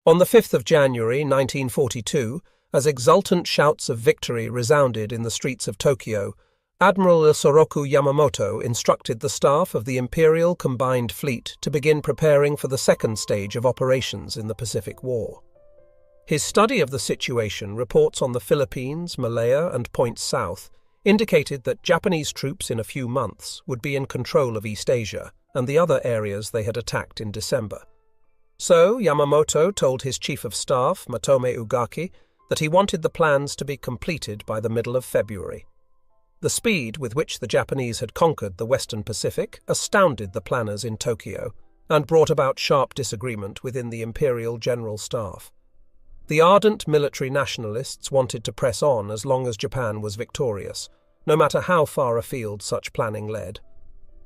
On the 5th of January 1942, as exultant shouts of victory resounded in the streets of Tokyo, Admiral Isoroku Yamamoto instructed the staff of the Imperial Combined Fleet to begin preparing for the second stage of operations in the Pacific War. His study of the situation, reports on the Philippines, Malaya, and points south, indicated that Japanese troops in a few months would be in control of East Asia and the other areas they had attacked in December. So Yamamoto told his chief of staff, Matome Ugaki, that he wanted the plans to be completed by the middle of February. The speed with which the Japanese had conquered the Western Pacific astounded the planners in Tokyo and brought about sharp disagreement within the Imperial General Staff. The ardent military nationalists wanted to press on as long as Japan was victorious, no matter how far afield such planning led.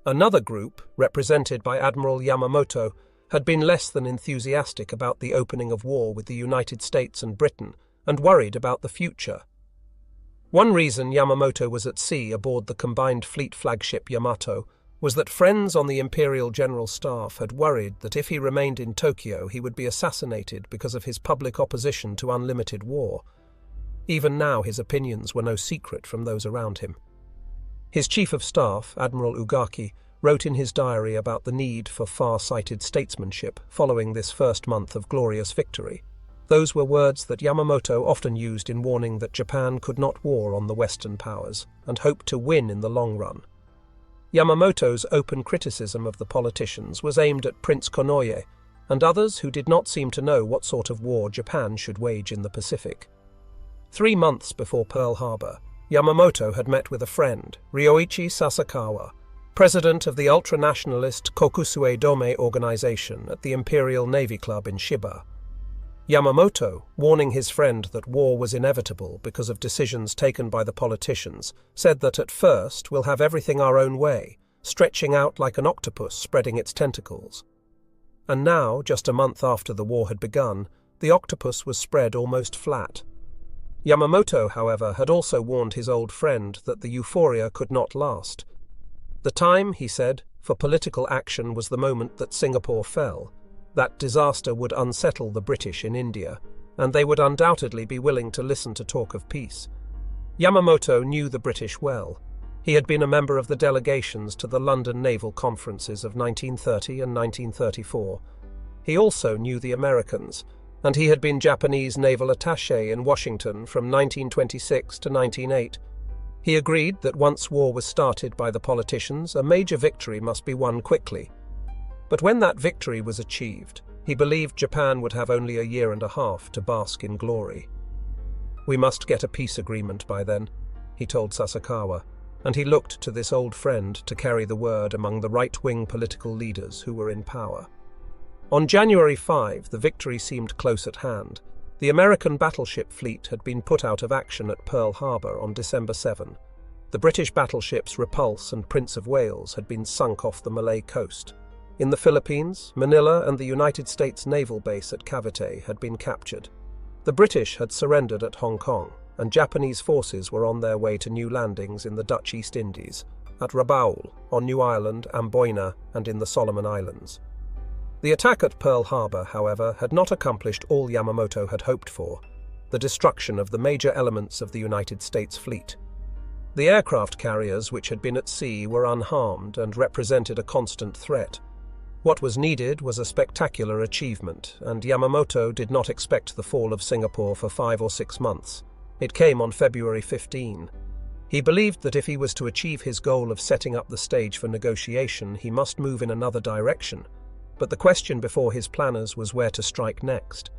Another group, represented by Admiral Yamamoto, had been less than enthusiastic about the opening of war with the United States and Britain and worried about the future. One reason Yamamoto was at sea aboard the Combined Fleet flagship Yamato was that friends on the Imperial General Staff had worried that if he remained in Tokyo he would be assassinated because of his public opposition to unlimited war. Even now his opinions were no secret from those around him. His chief of staff, Admiral Ugaki, wrote in his diary about the need for far-sighted statesmanship following this first month of glorious victory. Those were words that Yamamoto often used in warning that Japan could not war on the Western powers and hoped to win in the long run. Yamamoto's open criticism of the politicians was aimed at Prince Konoye and others who did not seem to know what sort of war Japan should wage in the Pacific. 3 months before Pearl Harbor, Yamamoto had met with a friend, Ryoichi Sasakawa, president of the ultra-nationalist Kokusue Dome organization at the Imperial Navy Club in Shiba. Yamamoto, warning his friend that war was inevitable because of decisions taken by the politicians, said that at first we'll have everything our own way, stretching out like an octopus spreading its tentacles. And now, just a month after the war had begun, the octopus was spread almost flat. Yamamoto, however, had also warned his old friend that the euphoria could not last. The time, he said, for political action was the moment that Singapore fell. That disaster would unsettle the British in India, and they would undoubtedly be willing to listen to talk of peace. Yamamoto knew the British well. He had been a member of the delegations to the London naval conferences of 1930 and 1934. He also knew the Americans, and he had been Japanese naval attaché in Washington from 1926 to 1908. He agreed that once war was started by the politicians, a major victory must be won quickly. But when that victory was achieved, he believed Japan would have only a year and a half to bask in glory. "We must get a peace agreement by then," he told Sasakawa, and he looked to this old friend to carry the word among the right-wing political leaders who were in power. On January 5, the victory seemed close at hand. The American battleship fleet had been put out of action at Pearl Harbor on December 7. The British battleships Repulse and Prince of Wales had been sunk off the Malay coast. In the Philippines, Manila and the United States naval base at Cavite had been captured. The British had surrendered at Hong Kong, and Japanese forces were on their way to new landings in the Dutch East Indies, at Rabaul, on New Ireland, Amboina, and in the Solomon Islands. The attack at Pearl Harbor, however, had not accomplished all Yamamoto had hoped for: the destruction of the major elements of the United States fleet. The aircraft carriers which had been at sea were unharmed and represented a constant threat. What was needed was a spectacular achievement, and Yamamoto did not expect the fall of Singapore for 5 or 6 months. It came on February 15. He believed that if he was to achieve his goal of setting up the stage for negotiation, he must move in another direction. But the question before his planners was where to strike next.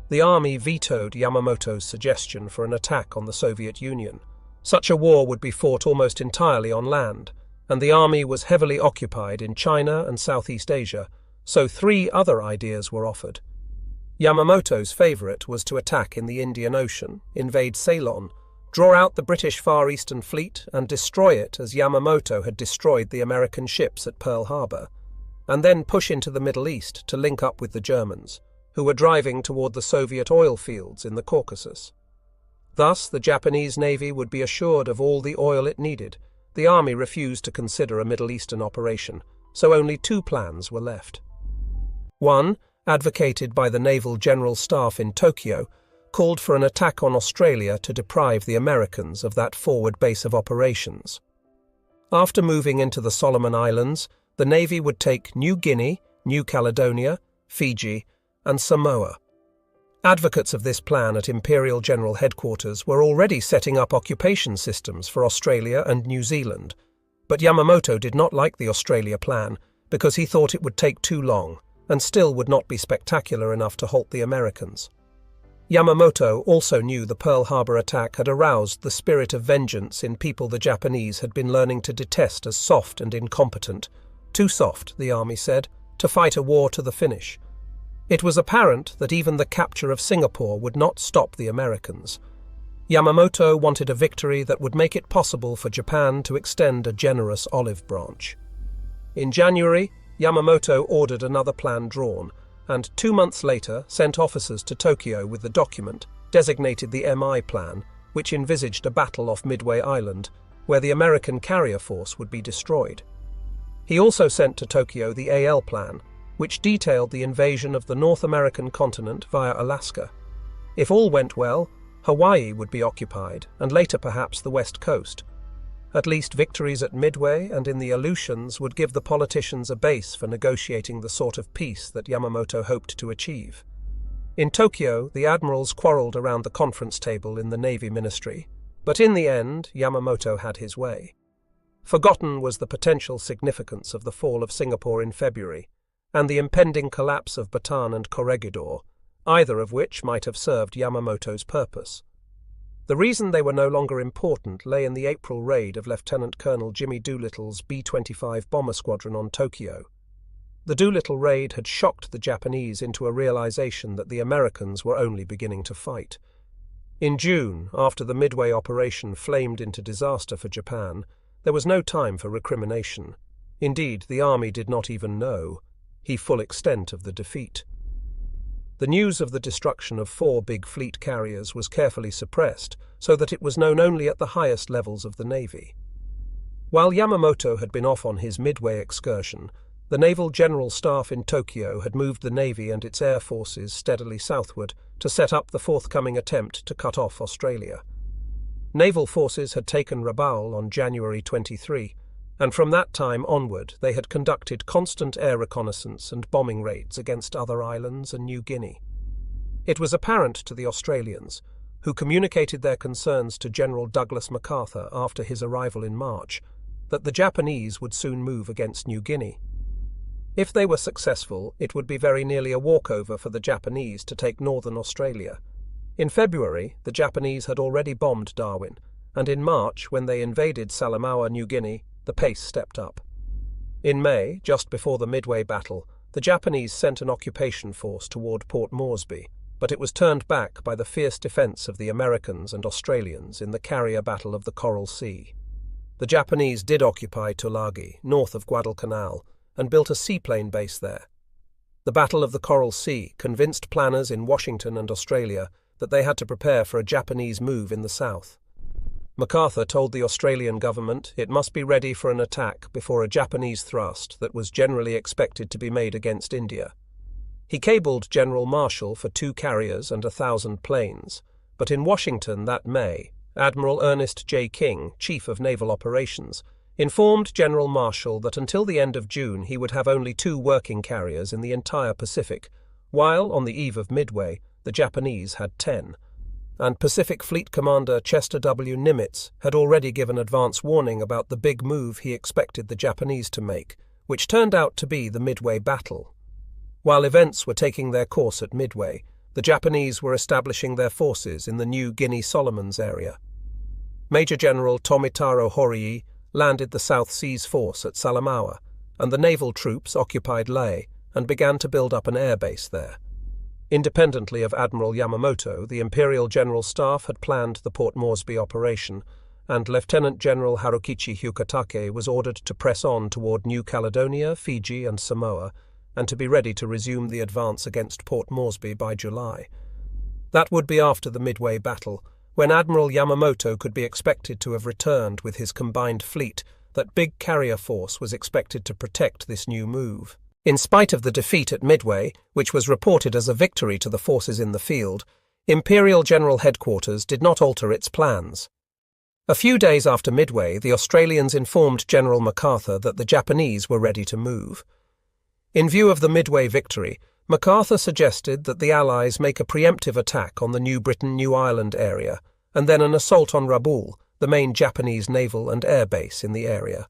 The army vetoed Yamamoto's suggestion for an attack on the Soviet Union. Such a war would be fought almost entirely on land, and the army was heavily occupied in China and Southeast Asia, so 3 other ideas were offered. Yamamoto's favourite was to attack in the Indian Ocean, invade Ceylon, draw out the British Far Eastern Fleet and destroy it as Yamamoto had destroyed the American ships at Pearl Harbor, and then push into the Middle East to link up with the Germans, who were driving toward the Soviet oil fields in the Caucasus. Thus, the Japanese Navy would be assured of all the oil it needed. The army refused to consider a Middle Eastern operation, so only 2 plans were left. 1. advocated by the Naval General Staff in Tokyo, called for an attack on Australia to deprive the Americans of that forward base of operations. After moving into the Solomon Islands, the Navy would take New Guinea, New Caledonia, Fiji, and Samoa. Advocates of this plan at Imperial General Headquarters were already setting up occupation systems for Australia and New Zealand, but Yamamoto did not like the Australia plan because he thought it would take too long and still would not be spectacular enough to halt the Americans. Yamamoto also knew the Pearl Harbor attack had aroused the spirit of vengeance in people the Japanese had been learning to detest as soft and incompetent. Too soft, the army said, to fight a war to the finish. It was apparent that even the capture of Singapore would not stop the Americans. Yamamoto wanted a victory that would make it possible for Japan to extend a generous olive branch. In January, Yamamoto ordered another plan drawn, and 2 months later sent officers to Tokyo with the document, designated the MI Plan, which envisaged a battle off Midway Island, where the American carrier force would be destroyed. He also sent to Tokyo the AL Plan, which detailed the invasion of the North American continent via Alaska. If all went well, Hawaii would be occupied, and later perhaps the West Coast. At least victories at Midway and in the Aleutians would give the politicians a base for negotiating the sort of peace that Yamamoto hoped to achieve. In Tokyo, the admirals quarreled around the conference table in the Navy Ministry, but in the end, Yamamoto had his way. Forgotten was the potential significance of the fall of Singapore in February, and the impending collapse of Bataan and Corregidor, either of which might have served Yamamoto's purpose. The reason they were no longer important lay in the April raid of Lieutenant Colonel Jimmy Doolittle's B-25 bomber squadron on Tokyo. The Doolittle Raid had shocked the Japanese into a realization that the Americans were only beginning to fight. In June, after the Midway operation flamed into disaster for Japan, there was no time for recrimination. Indeed, the army did not even know the full extent of the defeat. The news of the destruction of 4 big fleet carriers was carefully suppressed so that it was known only at the highest levels of the Navy. While Yamamoto had been off on his Midway excursion, the Naval General Staff in Tokyo had moved the Navy and its air forces steadily southward to set up the forthcoming attempt to cut off Australia. Naval forces had taken Rabaul on January 23, and from that time onward they had conducted constant air reconnaissance and bombing raids against other islands and New Guinea. It was apparent to the Australians, who communicated their concerns to General Douglas MacArthur after his arrival in March, that the Japanese would soon move against New Guinea. If they were successful, it would be very nearly a walkover for the Japanese to take northern Australia. In February, the Japanese had already bombed Darwin, and in March, when they invaded Salamaua, New Guinea, the pace stepped up. In May, just before the Midway battle, the Japanese sent an occupation force toward Port Moresby, but it was turned back by the fierce defense of the Americans and Australians in the carrier battle of the Coral Sea. The Japanese did occupy Tulagi, north of Guadalcanal, and built a seaplane base there. The Battle of the Coral Sea convinced planners in Washington and Australia that they had to prepare for a Japanese move in the south. MacArthur told the Australian government it must be ready for an attack before a Japanese thrust that was generally expected to be made against India. He cabled General Marshall for 2 carriers and 1,000 planes, but in Washington that May, Admiral Ernest J. King, Chief of Naval Operations, informed General Marshall that until the end of June he would have only 2 working carriers in the entire Pacific, while, on the eve of Midway, the Japanese had 10. And Pacific Fleet Commander Chester W. Nimitz had already given advance warning about the big move he expected the Japanese to make, which turned out to be the Midway battle. While events were taking their course at Midway, the Japanese were establishing their forces in the New Guinea Solomons area. Major General Tomitaro Horii landed the South Seas Force at Salamaua, and the naval troops occupied Lae and began to build up an air base there. Independently of Admiral Yamamoto, the Imperial General Staff had planned the Port Moresby operation, and Lieutenant General Harukichi Hyukatake was ordered to press on toward New Caledonia, Fiji, and Samoa, and to be ready to resume the advance against Port Moresby by July. That would be after the Midway battle, when Admiral Yamamoto could be expected to have returned with his combined fleet. That big carrier force was expected to protect this new move. In spite of the defeat at Midway, which was reported as a victory to the forces in the field, Imperial General Headquarters did not alter its plans. A few days after Midway, the Australians informed General MacArthur that the Japanese were ready to move. In view of the Midway victory, MacArthur suggested that the Allies make a preemptive attack on the New Britain-New Ireland area, and then an assault on Rabaul, the main Japanese naval and air base in the area.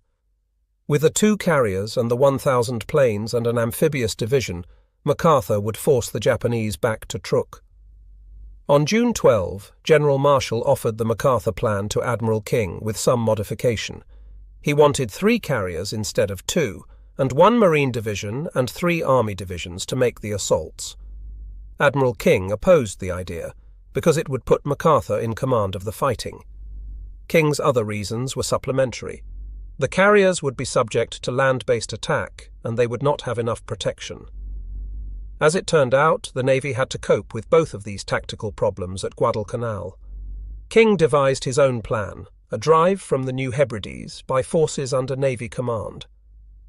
With the 2 carriers and the 1,000 planes and an amphibious division, MacArthur would force the Japanese back to Truk. On June 12, General Marshall offered the MacArthur plan to Admiral King with some modification. He wanted 3 carriers instead of 2, and 1 Marine division and 3 Army divisions to make the assaults. Admiral King opposed the idea, because it would put MacArthur in command of the fighting. King's other reasons were supplementary. The carriers would be subject to land-based attack, and they would not have enough protection. As it turned out, the Navy had to cope with both of these tactical problems at Guadalcanal. King devised his own plan, a drive from the New Hebrides by forces under Navy command.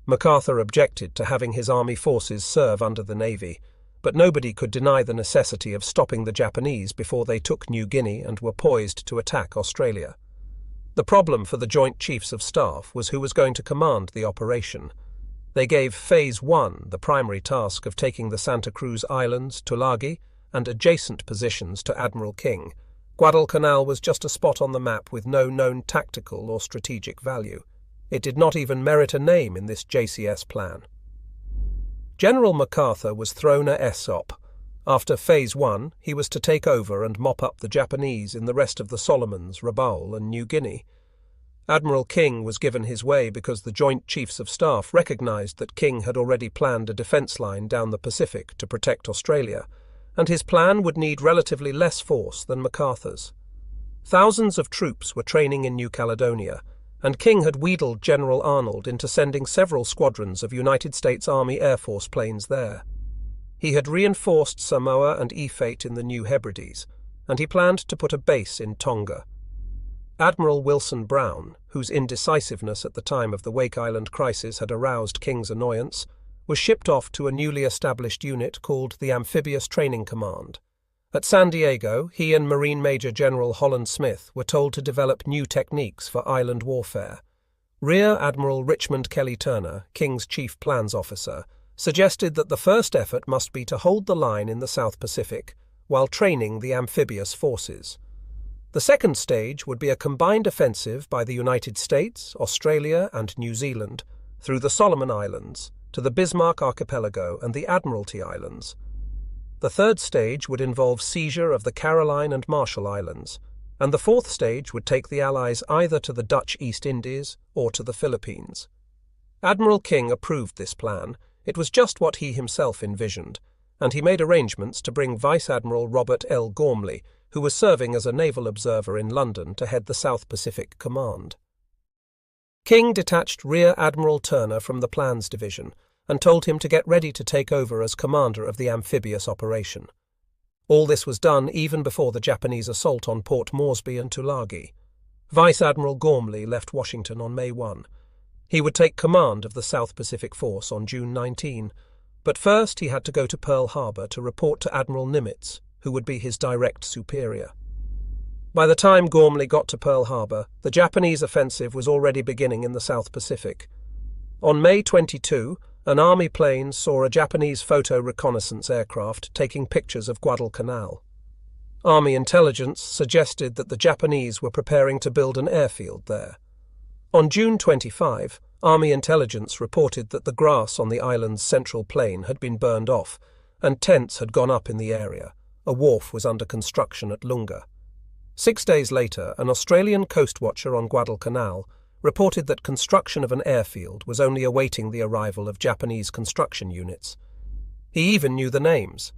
MacArthur objected to having his army forces serve under the Navy, but nobody could deny the necessity of stopping the Japanese before they took New Guinea and were poised to attack Australia. The problem for the Joint Chiefs of Staff was who was going to command the operation. They gave Phase 1 the primary task of taking the Santa Cruz Islands, Tulagi, and adjacent positions to Admiral King. Guadalcanal was just a spot on the map with no known tactical or strategic value. It did not even merit a name in this JCS plan. General MacArthur was thrown a SOP. After Phase 1, he was to take over and mop up the Japanese in the rest of the Solomons, Rabaul, and New Guinea. Admiral King was given his way because the Joint Chiefs of Staff recognized that King had already planned a defense line down the Pacific to protect Australia, and his plan would need relatively less force than MacArthur's. Thousands of troops were training in New Caledonia, and King had wheedled General Arnold into sending several squadrons of United States Army Air Force planes there. He had reinforced Samoa and Efate in the New Hebrides, and he planned to put a base in Tonga. Admiral Wilson Brown, whose indecisiveness at the time of the Wake Island crisis had aroused King's annoyance, was shipped off to a newly established unit called the Amphibious Training Command. At San Diego, he and Marine Major General Holland Smith were told to develop new techniques for island warfare. Rear Admiral Richmond Kelly Turner, King's chief plans officer, suggested that the first effort must be to hold the line in the South Pacific while training the amphibious forces. The second stage would be a combined offensive by the United States, Australia, and New Zealand through the Solomon Islands to the Bismarck Archipelago and the Admiralty Islands. The third stage would involve seizure of the Caroline and Marshall Islands, and the fourth stage would take the Allies either to the Dutch East Indies or to the Philippines. Admiral King approved this plan. It was just what he himself envisioned, and he made arrangements to bring Vice Admiral Robert L. Gormley, who was serving as a naval observer in London, to head the South Pacific Command. King detached Rear Admiral Turner from the Plans Division and told him to get ready to take over as commander of the amphibious operation. All this was done even before the Japanese assault on Port Moresby and Tulagi. Vice Admiral Gormley left Washington on May 1. He would take command of the South Pacific Force on June 19, but first he had to go to Pearl Harbor to report to Admiral Nimitz, who would be his direct superior. By the time Gormley got to Pearl Harbor, the Japanese offensive was already beginning in the South Pacific. On May 22, an Army plane saw a Japanese photo reconnaissance aircraft taking pictures of Guadalcanal. Army intelligence suggested that the Japanese were preparing to build an airfield there. On June 25, Army intelligence reported that the grass on the island's central plain had been burned off, and tents had gone up in the area. A wharf was under construction at Lunga. 6 days later, an Australian coast watcher on Guadalcanal reported that construction of an airfield was only awaiting the arrival of Japanese construction units. He even knew the names: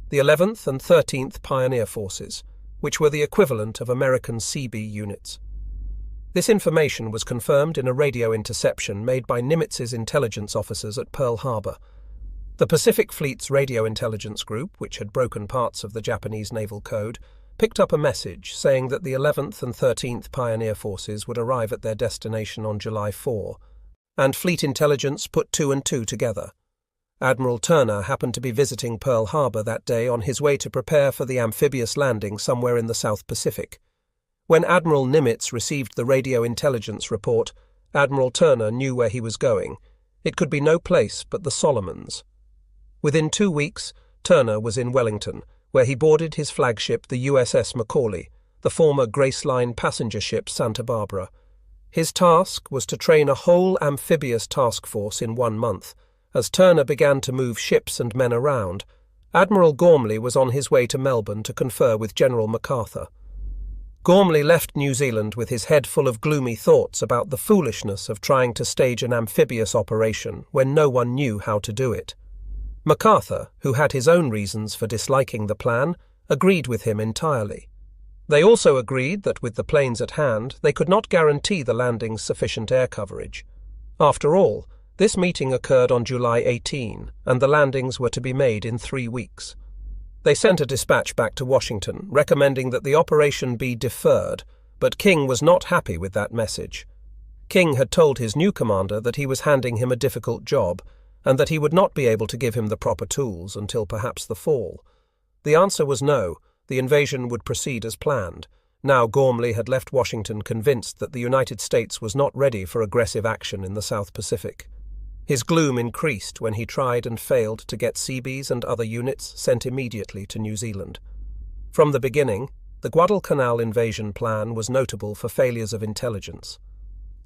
the 11th and 13th Pioneer Forces, which were the equivalent of American CB units. This information was confirmed in a radio interception made by Nimitz's intelligence officers at Pearl Harbor. The Pacific Fleet's radio intelligence group, which had broken parts of the Japanese naval code, picked up a message saying that the 11th and 13th Pioneer Forces would arrive at their destination on July 4, and Fleet intelligence put 2 and 2 together. Admiral Turner happened to be visiting Pearl Harbor that day on his way to prepare for the amphibious landing somewhere in the South Pacific. When Admiral Nimitz received the radio intelligence report, Admiral Turner knew where he was going. It could be no place but the Solomons. Within 2 weeks, Turner was in Wellington, where he boarded his flagship, the USS Macaulay, the former Grace Line passenger ship Santa Barbara. His task was to train a whole amphibious task force in 1 month. As Turner began to move ships and men around, Admiral Gormley was on his way to Melbourne to confer with General MacArthur. Gormley left New Zealand with his head full of gloomy thoughts about the foolishness of trying to stage an amphibious operation when no one knew how to do it. MacArthur, who had his own reasons for disliking the plan, agreed with him entirely. They also agreed that with the planes at hand, they could not guarantee the landings sufficient air coverage. After all, this meeting occurred on July 18, and the landings were to be made in 3 weeks. They sent a dispatch back to Washington, recommending that the operation be deferred, but King was not happy with that message. King had told his new commander that he was handing him a difficult job, and that he would not be able to give him the proper tools until perhaps the fall. The answer was no, the invasion would proceed as planned. Now Gormley had left Washington convinced that the United States was not ready for aggressive action in the South Pacific. His gloom increased when he tried and failed to get Seabees and other units sent immediately to New Zealand. From the beginning, the Guadalcanal invasion plan was notable for failures of intelligence.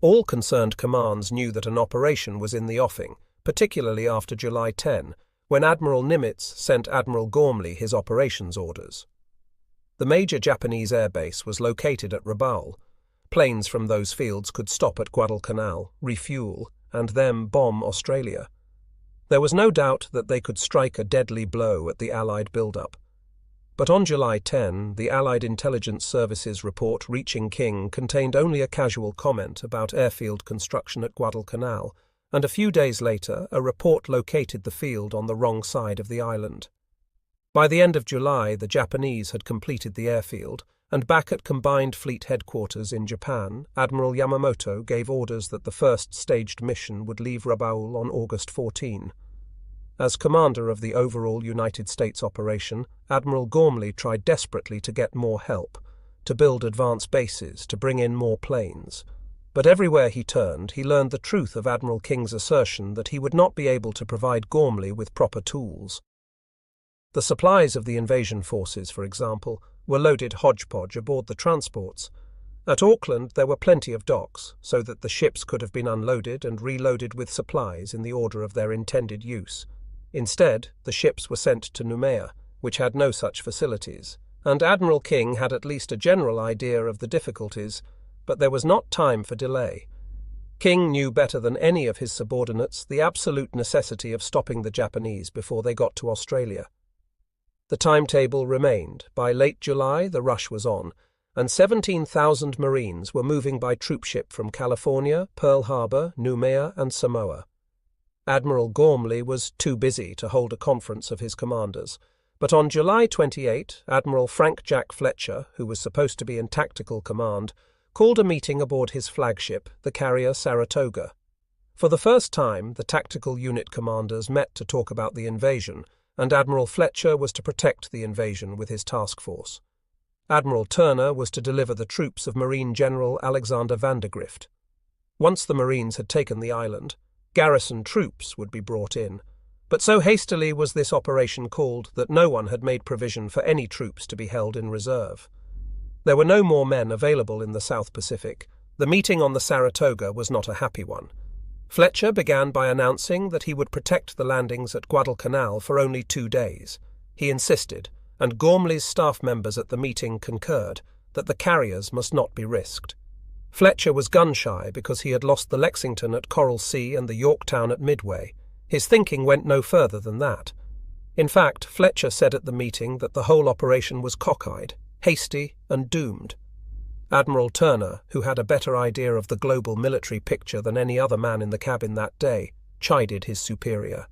All concerned commands knew that an operation was in the offing, particularly after July 10, when Admiral Nimitz sent Admiral Gormley his operations orders. The major Japanese airbase was located at Rabaul. Planes from those fields could stop at Guadalcanal, refuel, and then bomb Australia. There was no doubt that they could strike a deadly blow at the Allied build-up. But on July 10, the Allied Intelligence Service's report reaching King contained only a casual comment about airfield construction at Guadalcanal, and a few days later a report located the field on the wrong side of the island. By the end of July, the Japanese had completed the airfield, and back at Combined Fleet Headquarters in Japan, Admiral Yamamoto gave orders that the first staged mission would leave Rabaul on August 14. As commander of the overall United States operation, Admiral Gormley tried desperately to get more help, to build advance bases, to bring in more planes. But everywhere he turned, he learned the truth of Admiral King's assertion that he would not be able to provide Gormley with proper tools. The supplies of the invasion forces, for example, were loaded hodgepodge aboard the transports. At Auckland there were plenty of docks, so that the ships could have been unloaded and reloaded with supplies in the order of their intended use. Instead, the ships were sent to Noumea, which had no such facilities, and Admiral King had at least a general idea of the difficulties, but there was not time for delay. King knew better than any of his subordinates the absolute necessity of stopping the Japanese before they got to Australia. The timetable remained. By late July, the rush was on, and 17,000 Marines were moving by troopship from California, Pearl Harbor, Noumea, and Samoa. Admiral Gormley was too busy to hold a conference of his commanders, but on July 28, Admiral Frank Jack Fletcher, who was supposed to be in tactical command, called a meeting aboard his flagship, the carrier Saratoga. For the first time, the tactical unit commanders met to talk about the invasion, and Admiral Fletcher was to protect the invasion with his task force. Admiral Turner was to deliver the troops of Marine General Alexander Vandergrift. Once the Marines had taken the island, garrison troops would be brought in, but so hastily was this operation called that no one had made provision for any troops to be held in reserve. There were no more men available in the South Pacific. The meeting on the Saratoga was not a happy one. Fletcher began by announcing that he would protect the landings at Guadalcanal for only 2 days. He insisted, and Gormley's staff members at the meeting concurred, that the carriers must not be risked. Fletcher was gun-shy because he had lost the Lexington at Coral Sea and the Yorktown at Midway. His thinking went no further than that. In fact, Fletcher said at the meeting that the whole operation was cockeyed, hasty, and doomed. Admiral Turner, who had a better idea of the global military picture than any other man in the cabin that day, chided his superior.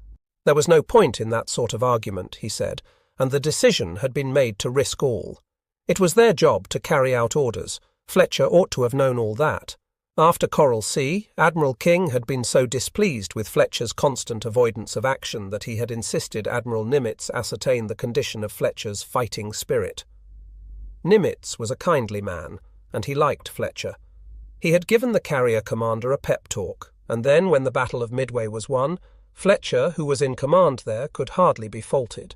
There was no point in that sort of argument, he said, and the decision had been made to risk all. It was their job to carry out orders. Fletcher ought to have known all that. After Coral Sea, Admiral King had been so displeased with Fletcher's constant avoidance of action that he had insisted Admiral Nimitz ascertain the condition of Fletcher's fighting spirit. Nimitz was a kindly man, and he liked Fletcher. He had given the carrier commander a pep talk, and then, when the Battle of Midway was won, Fletcher, who was in command there, could hardly be faulted.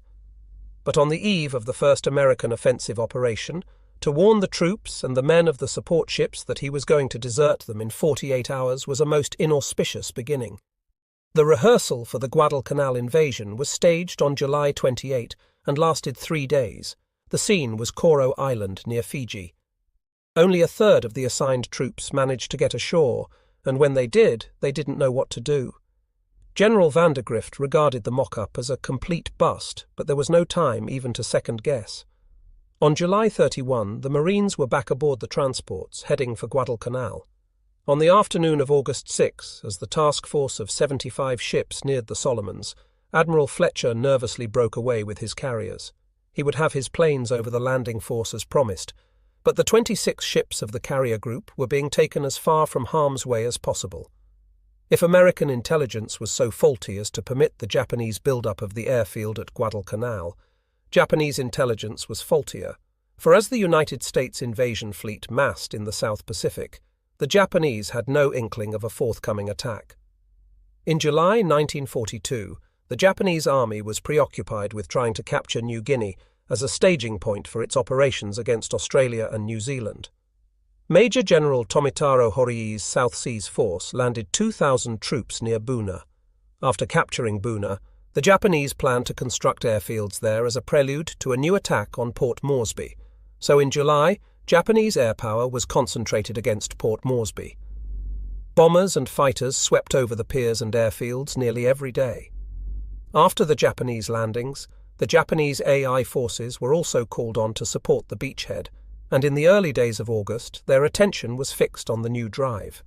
But on the eve of the first American offensive operation, to warn the troops and the men of the support ships that he was going to desert them in 48 hours was a most inauspicious beginning. The rehearsal for the Guadalcanal invasion was staged on July 28 and lasted 3 days. The scene was Coro Island near Fiji. Only a third of the assigned troops managed to get ashore, and when they did, they didn't know what to do. General Vandergrift regarded the mock-up as a complete bust, but there was no time even to second-guess. On July 31, the Marines were back aboard the transports, heading for Guadalcanal. On the afternoon of August 6, as the task force of 75 ships neared the Solomons, Admiral Fletcher nervously broke away with his carriers. He would have his planes over the landing force as promised, but the 26 ships of the carrier group were being taken as far from harm's way as possible. If American intelligence was so faulty as to permit the Japanese build-up of the airfield at Guadalcanal, Japanese intelligence was faultier, for as the United States invasion fleet massed in the South Pacific, the Japanese had no inkling of a forthcoming attack. In July 1942, the Japanese army was preoccupied with trying to capture New Guinea as a staging point for its operations against Australia and New Zealand. Major General Tomitaro Horii's South Seas Force landed 2,000 troops near Buna. After capturing Buna, the Japanese planned to construct airfields there as a prelude to a new attack on Port Moresby. So in July, Japanese air power was concentrated against Port Moresby. Bombers and fighters swept over the piers and airfields nearly every day. After the Japanese landings, the Japanese AI forces were also called on to support the beachhead, and in the early days of August, their attention was fixed on the new drive.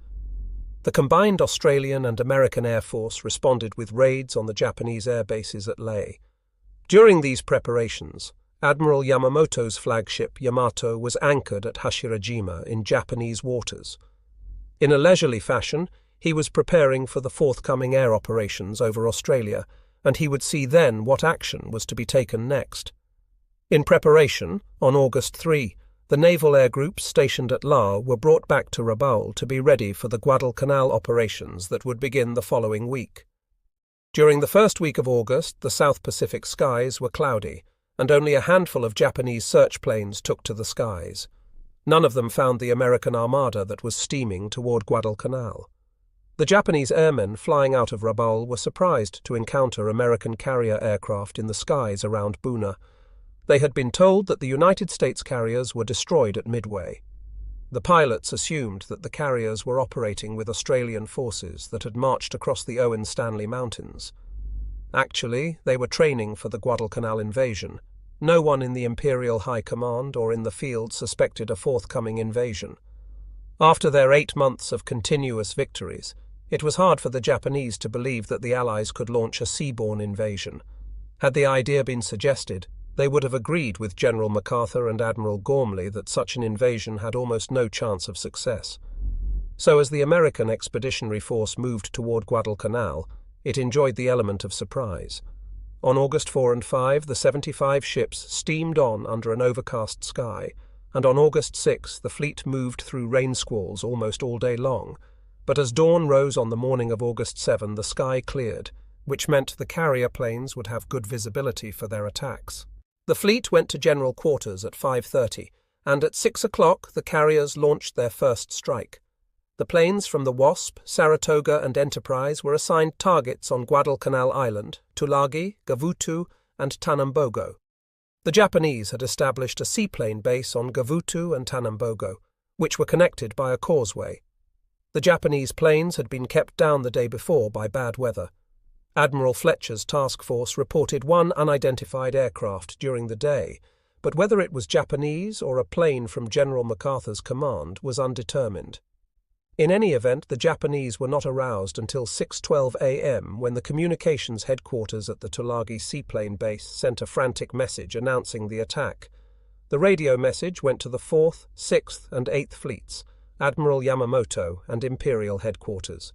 The combined Australian and American Air Force responded with raids on the Japanese air bases at Lae. During these preparations, Admiral Yamamoto's flagship Yamato was anchored at Hashirajima in Japanese waters. In a leisurely fashion, he was preparing for the forthcoming air operations over Australia, and he would see then what action was to be taken next. In preparation, on August 3, the naval air groups stationed at Lae were brought back to Rabaul to be ready for the Guadalcanal operations that would begin the following week. During the first week of August, the South Pacific skies were cloudy, and only a handful of Japanese search planes took to the skies. None of them found the American armada that was steaming toward Guadalcanal. The Japanese airmen flying out of Rabaul were surprised to encounter American carrier aircraft in the skies around Buna. They had been told that the United States carriers were destroyed at Midway. The pilots assumed that the carriers were operating with Australian forces that had marched across the Owen Stanley Mountains. Actually, they were training for the Guadalcanal invasion. No one in the Imperial High Command or in the field suspected a forthcoming invasion. After their 8 months of continuous victories, it was hard for the Japanese to believe that the Allies could launch a seaborne invasion. Had the idea been suggested, they would have agreed with General MacArthur and Admiral Gormley that such an invasion had almost no chance of success. So as the American expeditionary force moved toward Guadalcanal, it enjoyed the element of surprise. On August 4 and 5, the 75 ships steamed on under an overcast sky, and on August 6 the fleet moved through rain squalls almost all day long. But as dawn rose on the morning of August 7, the sky cleared, which meant the carrier planes would have good visibility for their attacks. The fleet went to general quarters at 5:30, and at 6 o'clock the carriers launched their first strike. The planes from the Wasp, Saratoga and Enterprise were assigned targets on Guadalcanal Island, Tulagi, Gavutu and Tanambogo. The Japanese had established a seaplane base on Gavutu and Tanambogo, which were connected by a causeway. The Japanese planes had been kept down the day before by bad weather. Admiral Fletcher's task force reported one unidentified aircraft during the day, but whether it was Japanese or a plane from General MacArthur's command was undetermined. In any event, the Japanese were not aroused until 6:12 a.m. when the communications headquarters at the Tulagi seaplane base sent a frantic message announcing the attack. The radio message went to the 4th, 6th and 8th Fleets, Admiral Yamamoto, and Imperial Headquarters.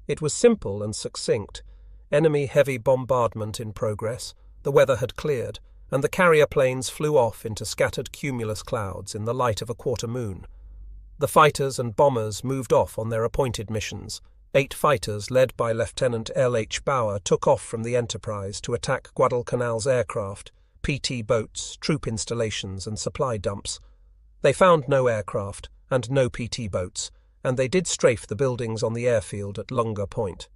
It was simple and succinct. Enemy heavy bombardment in progress, the weather had cleared, and the carrier planes flew off into scattered cumulus clouds in the light of a quarter moon. The fighters and bombers moved off on their appointed missions. 8 fighters, led by Lieutenant L.H. Bauer, took off from the Enterprise to attack Guadalcanal's aircraft, PT boats, troop installations, and supply dumps. They found no aircraft and no PT boats, and they did strafe the buildings on the airfield at Lunga Point.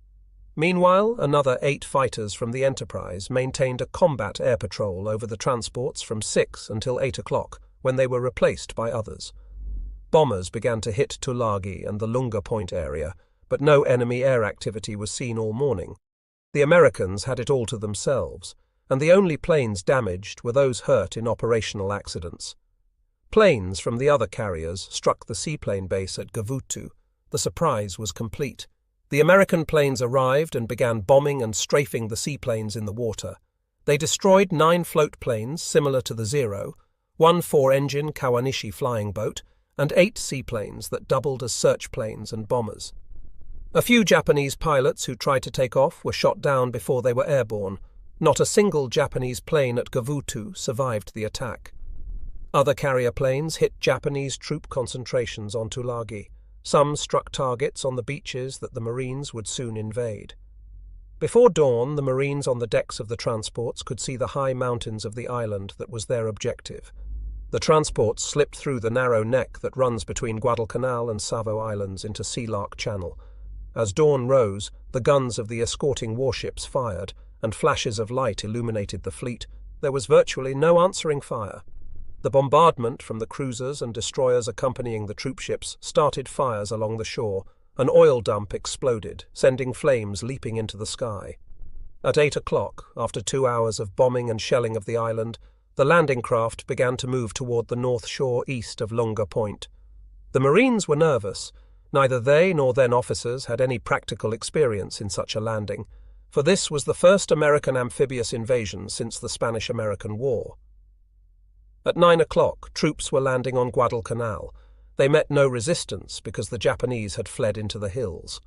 Meanwhile, another 8 fighters from the Enterprise maintained a combat air patrol over the transports from 6 until 8 o'clock, when they were replaced by others. Bombers began to hit Tulagi and the Lunga Point area, but no enemy air activity was seen all morning. The Americans had it all to themselves, and the only planes damaged were those hurt in operational accidents. Planes from the other carriers struck the seaplane base at Gavutu. The surprise was complete. The American planes arrived and began bombing and strafing the seaplanes in the water. They destroyed 9 float planes similar to the Zero, 1 4-engine Kawanishi flying boat, and 8 seaplanes that doubled as search planes and bombers. A few Japanese pilots who tried to take off were shot down before they were airborne. Not a single Japanese plane at Gavutu survived the attack. Other carrier planes hit Japanese troop concentrations on Tulagi. Some struck targets on the beaches that the Marines would soon invade. Before dawn, the Marines on the decks of the transports could see the high mountains of the island that was their objective. The transports slipped through the narrow neck that runs between Guadalcanal and Savo Islands into Sea Lark Channel. As dawn rose, the guns of the escorting warships fired, and flashes of light illuminated the fleet. There was virtually no answering fire. The bombardment from the cruisers and destroyers accompanying the troopships started fires along the shore. An oil dump exploded, sending flames leaping into the sky. At 8 o'clock, after 2 hours of bombing and shelling of the island, the landing craft began to move toward the north shore east of Lunga Point. The Marines were nervous. Neither they nor their officers had any practical experience in such a landing, for this was the first American amphibious invasion since the Spanish-American War. At 9 o'clock, troops were landing on Guadalcanal. They met no resistance because the Japanese had fled into the hills.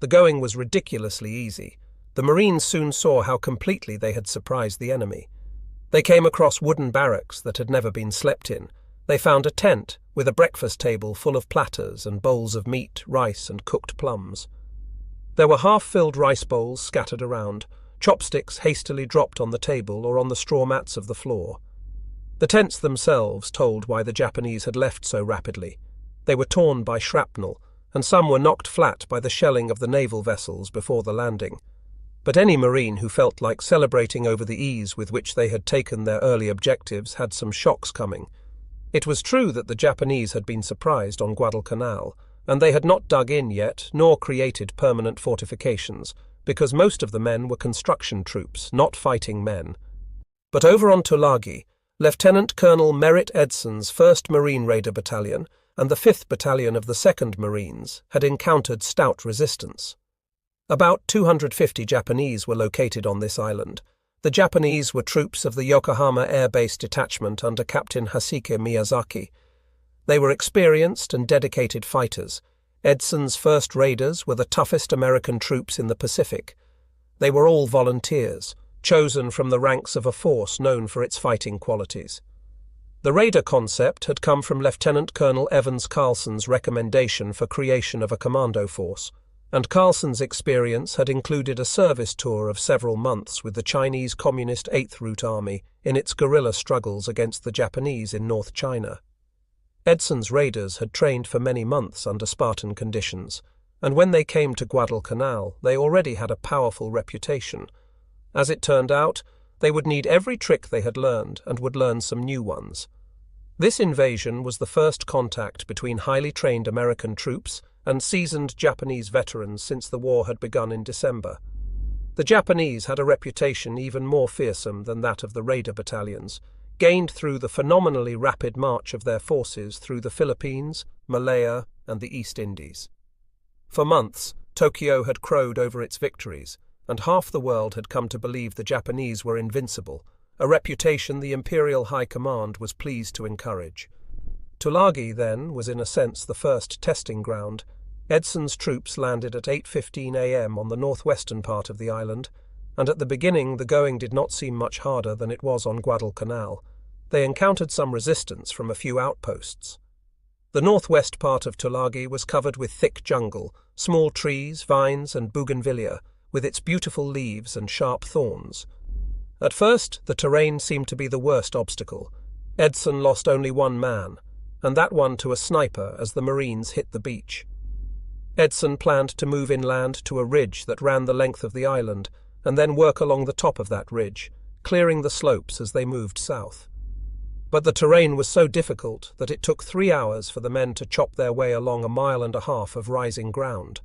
The going was ridiculously easy. The Marines soon saw how completely they had surprised the enemy. They came across wooden barracks that had never been slept in. They found a tent with a breakfast table full of platters and bowls of meat, rice, and cooked plums. There were half-filled rice bowls scattered around, chopsticks hastily dropped on the table or on the straw mats of the floor. The tents themselves told why the Japanese had left so rapidly. They were torn by shrapnel, and some were knocked flat by the shelling of the naval vessels before the landing. But any Marine who felt like celebrating over the ease with which they had taken their early objectives had some shocks coming. It was true that the Japanese had been surprised on Guadalcanal, and they had not dug in yet, nor created permanent fortifications, because most of the men were construction troops, not fighting men. But over on Tulagi, Lieutenant Colonel Merritt Edson's 1st Marine Raider Battalion and the 5th Battalion of the 2nd Marines had encountered stout resistance. About 250 Japanese were located on this island. The Japanese were troops of the Yokohama Air Base Detachment under Captain Hasike Miyazaki. They were experienced and dedicated fighters. Edson's 1st Raiders were the toughest American troops in the Pacific. They were all volunteers, chosen from the ranks of a force known for its fighting qualities. The Raider concept had come from Lieutenant Colonel Evans Carlson's recommendation for creation of a commando force, and Carlson's experience had included a service tour of several months with the Chinese Communist 8th Route Army in its guerrilla struggles against the Japanese in North China. Edson's raiders had trained for many months under Spartan conditions, and when they came to Guadalcanal, they already had a powerful reputation. As it turned out, they would need every trick they had learned and would learn some new ones. This invasion was the first contact between highly trained American troops and seasoned Japanese veterans since the war had begun in December. The Japanese had a reputation even more fearsome than that of the Raider battalions, gained through the phenomenally rapid march of their forces through the Philippines, Malaya, and the East Indies. For months, Tokyo had crowed over its victories, and half the world had come to believe the Japanese were invincible, a reputation the Imperial High Command was pleased to encourage. Tulagi, then, was in a sense the first testing ground. Edson's troops landed at 8:15 a.m. on the northwestern part of the island, and at the beginning the going did not seem much harder than it was on Guadalcanal. They encountered some resistance from a few outposts. The northwest part of Tulagi was covered with thick jungle, small trees, vines, and bougainvillea, with its beautiful leaves and sharp thorns. At first, the terrain seemed to be the worst obstacle. Edson lost only one man, and that one to a sniper as the Marines hit the beach. Edson planned to move inland to a ridge that ran the length of the island, and then work along the top of that ridge, clearing the slopes as they moved south. But the terrain was so difficult that it took 3 hours for the men to chop their way along 1.5 miles of rising ground.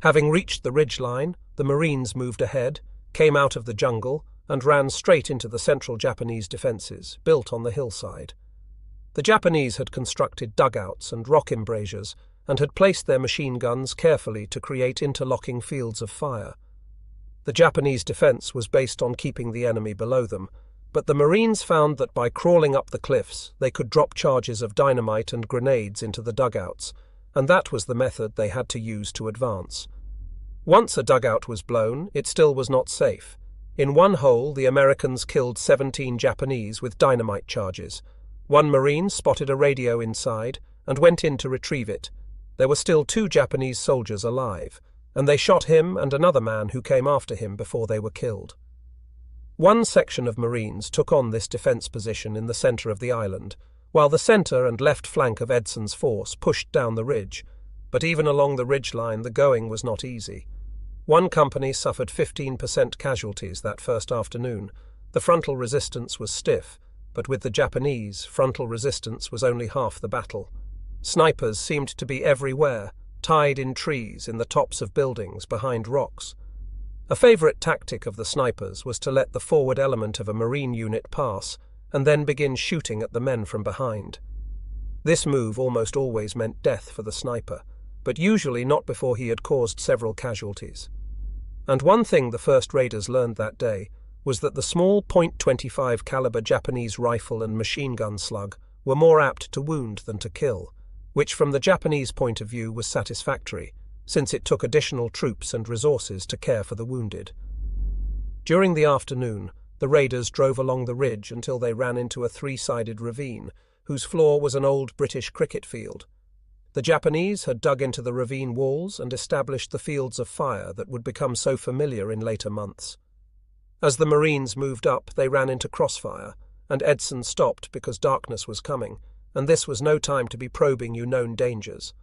Having reached the ridgeline, the Marines moved ahead, came out of the jungle, and ran straight into the central Japanese defences, built on the hillside. The Japanese had constructed dugouts and rock embrasures, and had placed their machine guns carefully to create interlocking fields of fire. The Japanese defence was based on keeping the enemy below them, but the Marines found that by crawling up the cliffs they could drop charges of dynamite and grenades into the dugouts, and that was the method they had to use to advance. Once a dugout was blown, it still was not safe. In one hole, the Americans killed 17 Japanese with dynamite charges. One Marine spotted a radio inside and went in to retrieve it. There were still 2 Japanese soldiers alive, and they shot him and another man who came after him before they were killed. One section of Marines took on this defence position in the centre of the island, while the centre and left flank of Edson's force pushed down the ridge. But even along the ridgeline the going was not easy. One company suffered 15% casualties that first afternoon. The frontal resistance was stiff, but with the Japanese, frontal resistance was only half the battle. Snipers seemed to be everywhere, tied in trees, in the tops of buildings, behind rocks. A favourite tactic of the snipers was to let the forward element of a Marine unit pass, and then begin shooting at the men from behind. This move almost always meant death for the sniper, but usually not before he had caused several casualties. And one thing the first raiders learned that day was that the small .25 caliber Japanese rifle and machine gun slug were more apt to wound than to kill, which from the Japanese point of view was satisfactory, since it took additional troops and resources to care for the wounded. During the afternoon, the raiders drove along the ridge until they ran into a 3-sided ravine, whose floor was an old British cricket field. The Japanese had dug into the ravine walls and established the fields of fire that would become so familiar in later months. As the Marines moved up, they ran into crossfire, and Edson stopped because darkness was coming, and this was no time to be probing known dangers.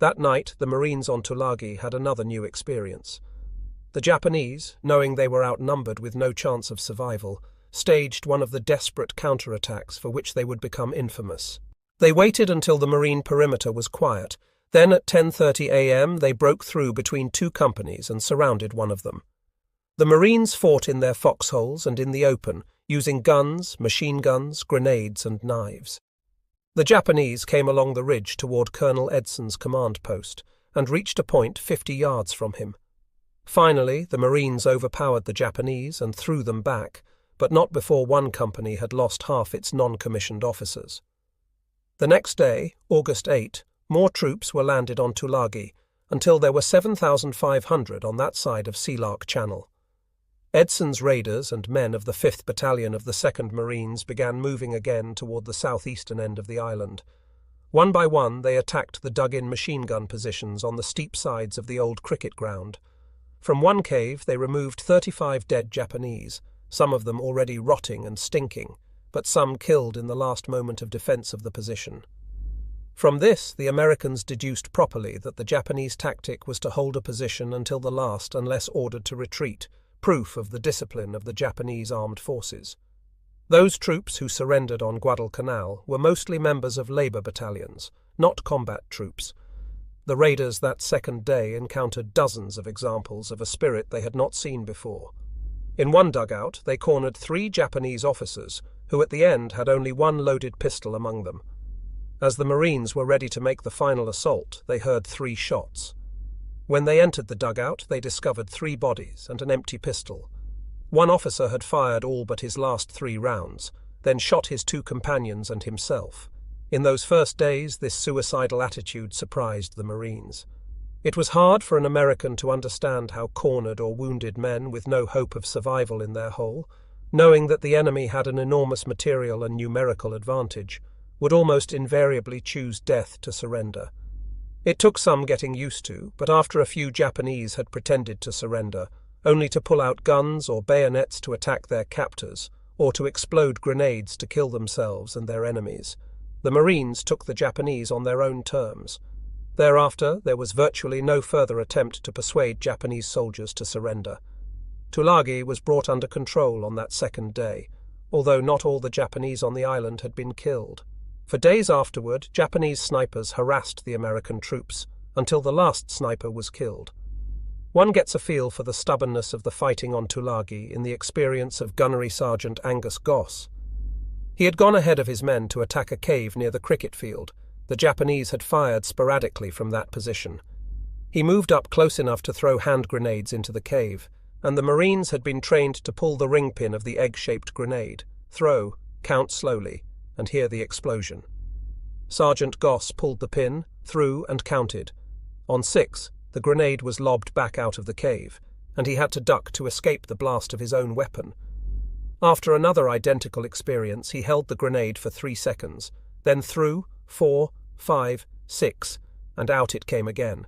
That night, the Marines on Tulagi had another new experience. The Japanese, knowing they were outnumbered with no chance of survival, staged one of the desperate counterattacks for which they would become infamous. They waited until the Marine perimeter was quiet. Then at 10:30 a.m. they broke through between 2 companies and surrounded one of them. The Marines fought in their foxholes and in the open, using guns, machine guns, grenades, and knives. The Japanese came along the ridge toward Colonel Edson's command post and reached a point 50 yards from him. Finally, the Marines overpowered the Japanese and threw them back, but not before one company had lost half its non-commissioned officers. The next day, August 8, more troops were landed on Tulagi, until there were 7,500 on that side of Sealark Channel. Edson's raiders and men of the 5th Battalion of the 2nd Marines began moving again toward the southeastern end of the island. One by one they attacked the dug-in machine gun positions on the steep sides of the old cricket ground. From one cave they removed 35 dead Japanese, some of them already rotting and stinking, but some killed in the last moment of defense of the position. From this, the Americans deduced properly that the Japanese tactic was to hold a position until the last unless ordered to retreat, proof of the discipline of the Japanese armed forces. Those troops who surrendered on Guadalcanal were mostly members of labor battalions, not combat troops. The raiders that second day encountered dozens of examples of a spirit they had not seen before. In one dugout, they cornered 3 Japanese officers, who at the end had only one loaded pistol among them. As the Marines were ready to make the final assault, they heard 3 shots. When they entered the dugout, they discovered 3 bodies and an empty pistol. One officer had fired all but his last 3 rounds, then shot his 2 companions and himself. In those first days, this suicidal attitude surprised the Marines. It was hard for an American to understand how cornered or wounded men with no hope of survival in their hole, knowing that the enemy had an enormous material and numerical advantage, would almost invariably choose death to surrender. It took some getting used to, but after a few Japanese had pretended to surrender, only to pull out guns or bayonets to attack their captors, or to explode grenades to kill themselves and their enemies, the Marines took the Japanese on their own terms. Thereafter, there was virtually no further attempt to persuade Japanese soldiers to surrender. Tulagi was brought under control on that second day, although not all the Japanese on the island had been killed. For days afterward, Japanese snipers harassed the American troops, until the last sniper was killed. One gets a feel for the stubbornness of the fighting on Tulagi in the experience of Gunnery Sergeant Angus Goss. He had gone ahead of his men to attack a cave near the cricket field. The Japanese had fired sporadically from that position. He moved up close enough to throw hand grenades into the cave, and the Marines had been trained to pull the ring pin of the egg-shaped grenade, throw, count slowly, and hear the explosion. Sergeant Goss pulled the pin, threw, and counted. On 6, the grenade was lobbed back out of the cave, and he had to duck to escape the blast of his own weapon. After another identical experience, he held the grenade for 3 seconds, then threw 4, 5, 6, and out it came again.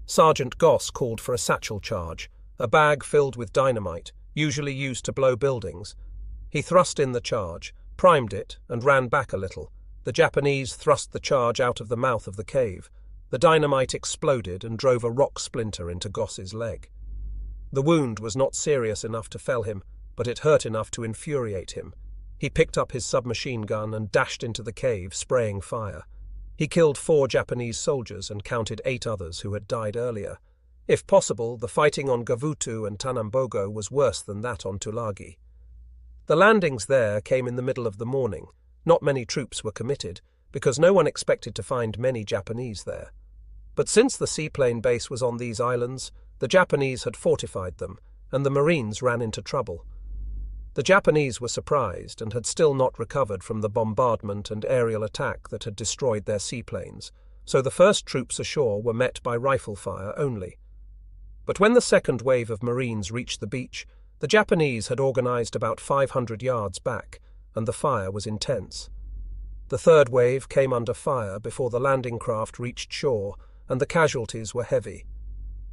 Sergeant Goss called for a satchel charge, a bag filled with dynamite, usually used to blow buildings. He thrust in the charge, primed it, and ran back a little. The Japanese thrust the charge out of the mouth of the cave. The dynamite exploded and drove a rock splinter into Goss's leg. The wound was not serious enough to fell him, but it hurt enough to infuriate him. He picked up his submachine gun and dashed into the cave, spraying fire. He killed 4 Japanese soldiers and counted 8 others who had died earlier. If possible, the fighting on Gavutu and Tanambogo was worse than that on Tulagi. The landings there came in the middle of the morning. Not many troops were committed, because no one expected to find many Japanese there. But since the seaplane base was on these islands, the Japanese had fortified them, and the Marines ran into trouble. The Japanese were surprised and had still not recovered from the bombardment and aerial attack that had destroyed their seaplanes, so the first troops ashore were met by rifle fire only. But when the second wave of Marines reached the beach, the Japanese had organized about 500 yards back, and the fire was intense. The third wave came under fire before the landing craft reached shore, and the casualties were heavy.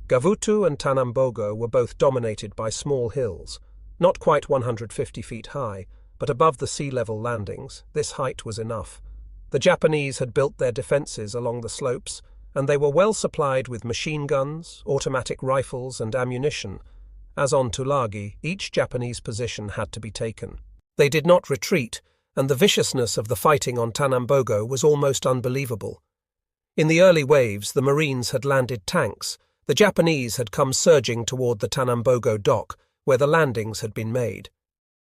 Gavutu and Tanambogo were both dominated by small hills, not quite 150 feet high, but above the sea-level landings. This height was enough. The Japanese had built their defences along the slopes, and they were well supplied with machine guns, automatic rifles, and ammunition. As on Tulagi, each Japanese position had to be taken. They did not retreat, and the viciousness of the fighting on Tanambogo was almost unbelievable. In the early waves, the Marines had landed tanks. The Japanese had come surging toward the Tanambogo dock, where the landings had been made.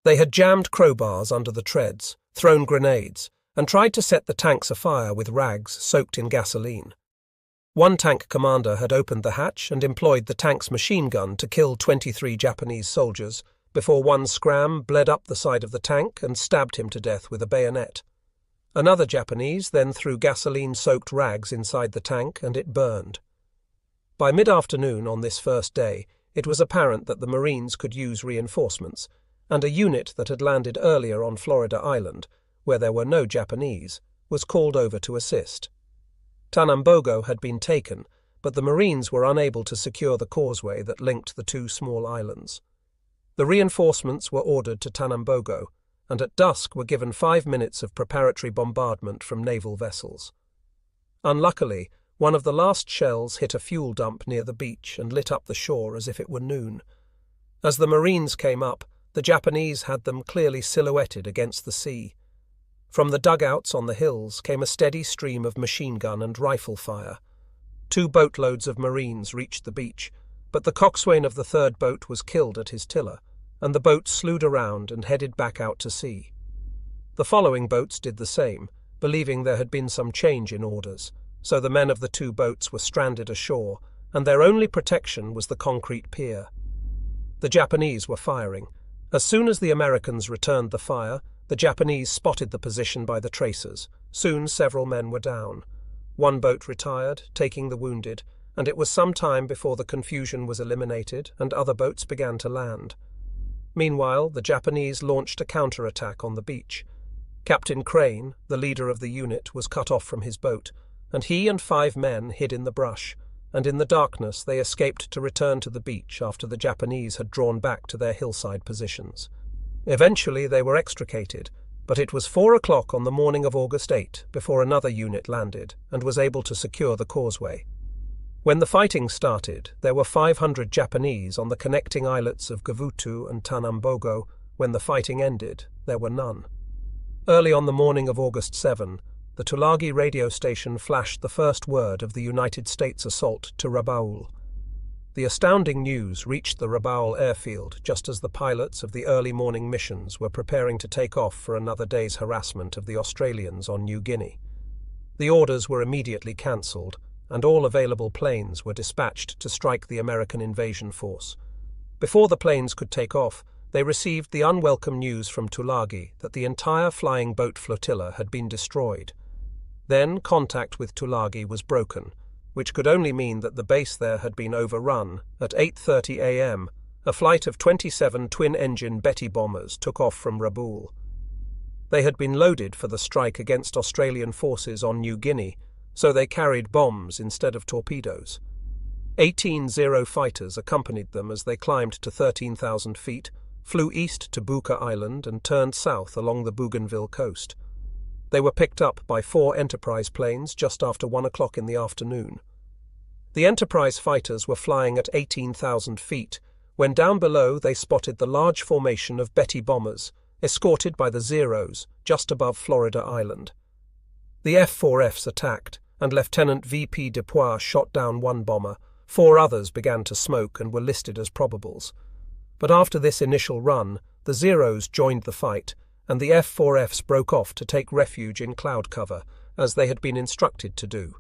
They had jammed crowbars under the treads, thrown grenades, and tried to set the tanks afire with rags soaked in gasoline. One tank commander had opened the hatch and employed the tank's machine gun to kill 23 Japanese soldiers, before one scram bled up the side of the tank and stabbed him to death with a bayonet. Another Japanese then threw gasoline-soaked rags inside the tank, and it burned. By mid-afternoon on this first day, it was apparent that the Marines could use reinforcements, and a unit that had landed earlier on Florida Island, where there were no Japanese, was called over to assist. Tanambogo had been taken, but the Marines were unable to secure the causeway that linked the 2 small islands. The reinforcements were ordered to Tanambogo, and at dusk were given 5 minutes of preparatory bombardment from naval vessels. Unluckily, one of the last shells hit a fuel dump near the beach and lit up the shore as if it were noon. As the Marines came up, the Japanese had them clearly silhouetted against the sea. From the dugouts on the hills came a steady stream of machine gun and rifle fire. 2 boatloads of Marines reached the beach, but the coxswain of the third boat was killed at his tiller, and the boat slewed around and headed back out to sea. The following boats did the same, believing there had been some change in orders, so the men of the 2 boats were stranded ashore, and their only protection was the concrete pier. The Japanese were firing. As soon as the Americans returned the fire, The Japanese spotted the position by the tracers. Soon several men were down. One boat retired, taking the wounded, and it was some time before the confusion was eliminated and other boats began to land. Meanwhile, the Japanese launched a counterattack on the beach. Captain Crane, the leader of the unit, was cut off from his boat, and he and 5 men hid in the brush, and in the darkness they escaped to return to the beach after the Japanese had drawn back to their hillside positions. Eventually they were extricated, but it was 4 o'clock on the morning of August 8 before another unit landed and was able to secure the causeway. When the fighting started, there were 500 Japanese on the connecting islets of Gavutu and Tanambogo. When the fighting ended, there were none. Early on the morning of August 7, the Tulagi radio station flashed the first word of the United States assault to Rabaul. The astounding news reached the Rabaul airfield just as the pilots of the early morning missions were preparing to take off for another day's harassment of the Australians on New Guinea. The orders were immediately cancelled, and all available planes were dispatched to strike the American invasion force. Before the planes could take off, they received the unwelcome news from Tulagi that the entire flying boat flotilla had been destroyed. Then contact with Tulagi was broken, which could only mean that the base there had been overrun. At 8:30 a.m., a flight of 27 twin-engine Betty bombers took off from Rabaul. They had been loaded for the strike against Australian forces on New Guinea, so they carried bombs instead of torpedoes. 18 Zero fighters accompanied them as they climbed to 13,000 feet, flew east to Buka Island and turned south along the Bougainville coast. They were picked up by 4 Enterprise planes just after 1 o'clock in the afternoon. The Enterprise fighters were flying at 18,000 feet, when down below they spotted the large formation of Betty bombers, escorted by the Zeros, just above Florida Island. The F-4Fs attacked, and Lieutenant V.P. Dupois shot down 1 bomber. 4 others began to smoke and were listed as probables. But after this initial run, the Zeros joined the fight, and the F-4Fs broke off to take refuge in cloud cover, as they had been instructed to do.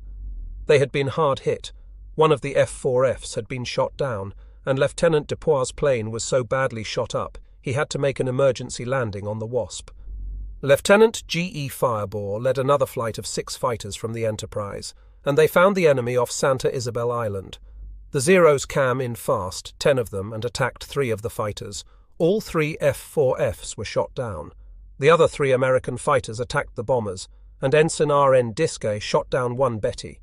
They had been hard hit. One of the F-4Fs had been shot down, and Lieutenant Dupois' plane was so badly shot up he had to make an emergency landing on the Wasp. Lieutenant G.E. Fireball led another flight of 6 fighters from the Enterprise, and they found the enemy off Santa Isabel Island. The Zeros came in fast, 10 of them, and attacked 3 of the fighters. All 3 F-4Fs were shot down. The other 3 American fighters attacked the bombers, and Ensign R.N. Diskay shot down 1 Betty.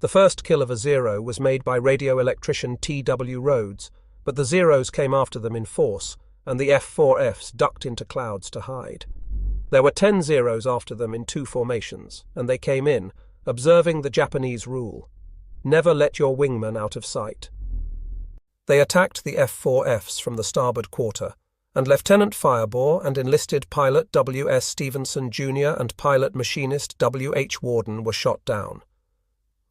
The first kill of a Zero was made by radio electrician T.W. Rhodes, but the Zeros came after them in force, and the F-4Fs ducked into clouds to hide. There were 10 Zeros after them in 2 formations, and they came in, observing the Japanese rule: never let your wingman out of sight. They attacked the F-4Fs from the starboard quarter, and Lieutenant Fireball and enlisted pilot W.S. Stevenson Jr. and pilot machinist W.H. Warden were shot down.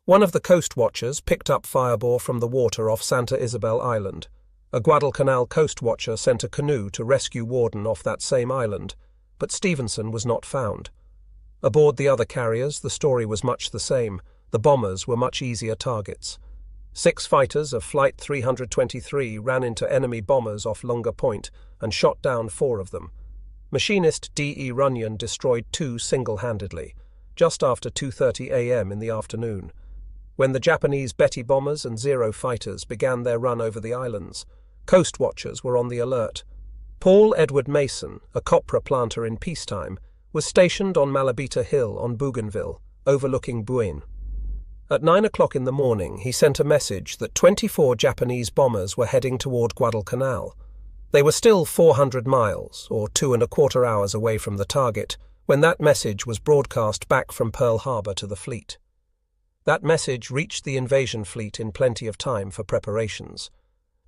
One of the coast watchers picked up Fireball from the water off Santa Isabel Island. A Guadalcanal coast watcher sent a canoe to rescue Warden off that same island, but Stevenson was not found. Aboard the other carriers, the story was much the same. The bombers were much easier targets. 6 fighters of Flight 323 ran into enemy bombers off Lunga Point and shot down 4 of them. Machinist D.E. Runyon destroyed 2 single-handedly, just after 2:30 a.m. in the afternoon. When the Japanese Betty bombers and Zero fighters began their run over the islands, coast watchers were on the alert. Paul Edward Mason, a copra planter in peacetime, was stationed on Malabita Hill on Bougainville, overlooking Buin. At 9 o'clock in the morning, he sent a message that 24 Japanese bombers were heading toward Guadalcanal. They were still 400 miles, or 2¼ hours away from the target, when that message was broadcast back from Pearl Harbor to the fleet. That message reached the invasion fleet in plenty of time for preparations.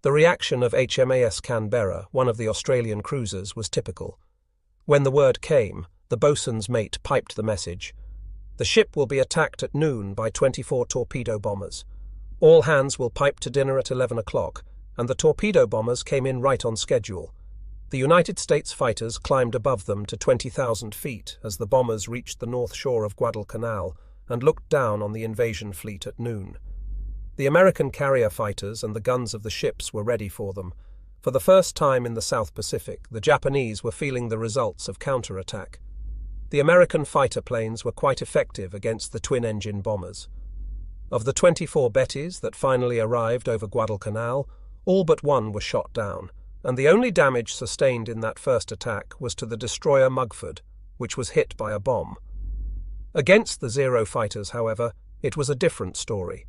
The reaction of HMAS Canberra, one of the Australian cruisers, was typical. When the word came, the boatswain's mate piped the message: "The ship will be attacked at noon by 24 torpedo bombers. All hands will pipe to dinner at 11 o'clock, and the torpedo bombers came in right on schedule. The United States fighters climbed above them to 20,000 feet as the bombers reached the north shore of Guadalcanal and looked down on the invasion fleet at noon. The American carrier fighters and the guns of the ships were ready for them, For the first time in the South Pacific, the Japanese were feeling the results of counterattack. The American fighter planes were quite effective against the twin-engine bombers. Of the 24 Bettys that finally arrived over Guadalcanal, all but one were shot down, and the only damage sustained in that first attack was to the destroyer Mugford, which was hit by a bomb. Against the Zero fighters, however, it was a different story.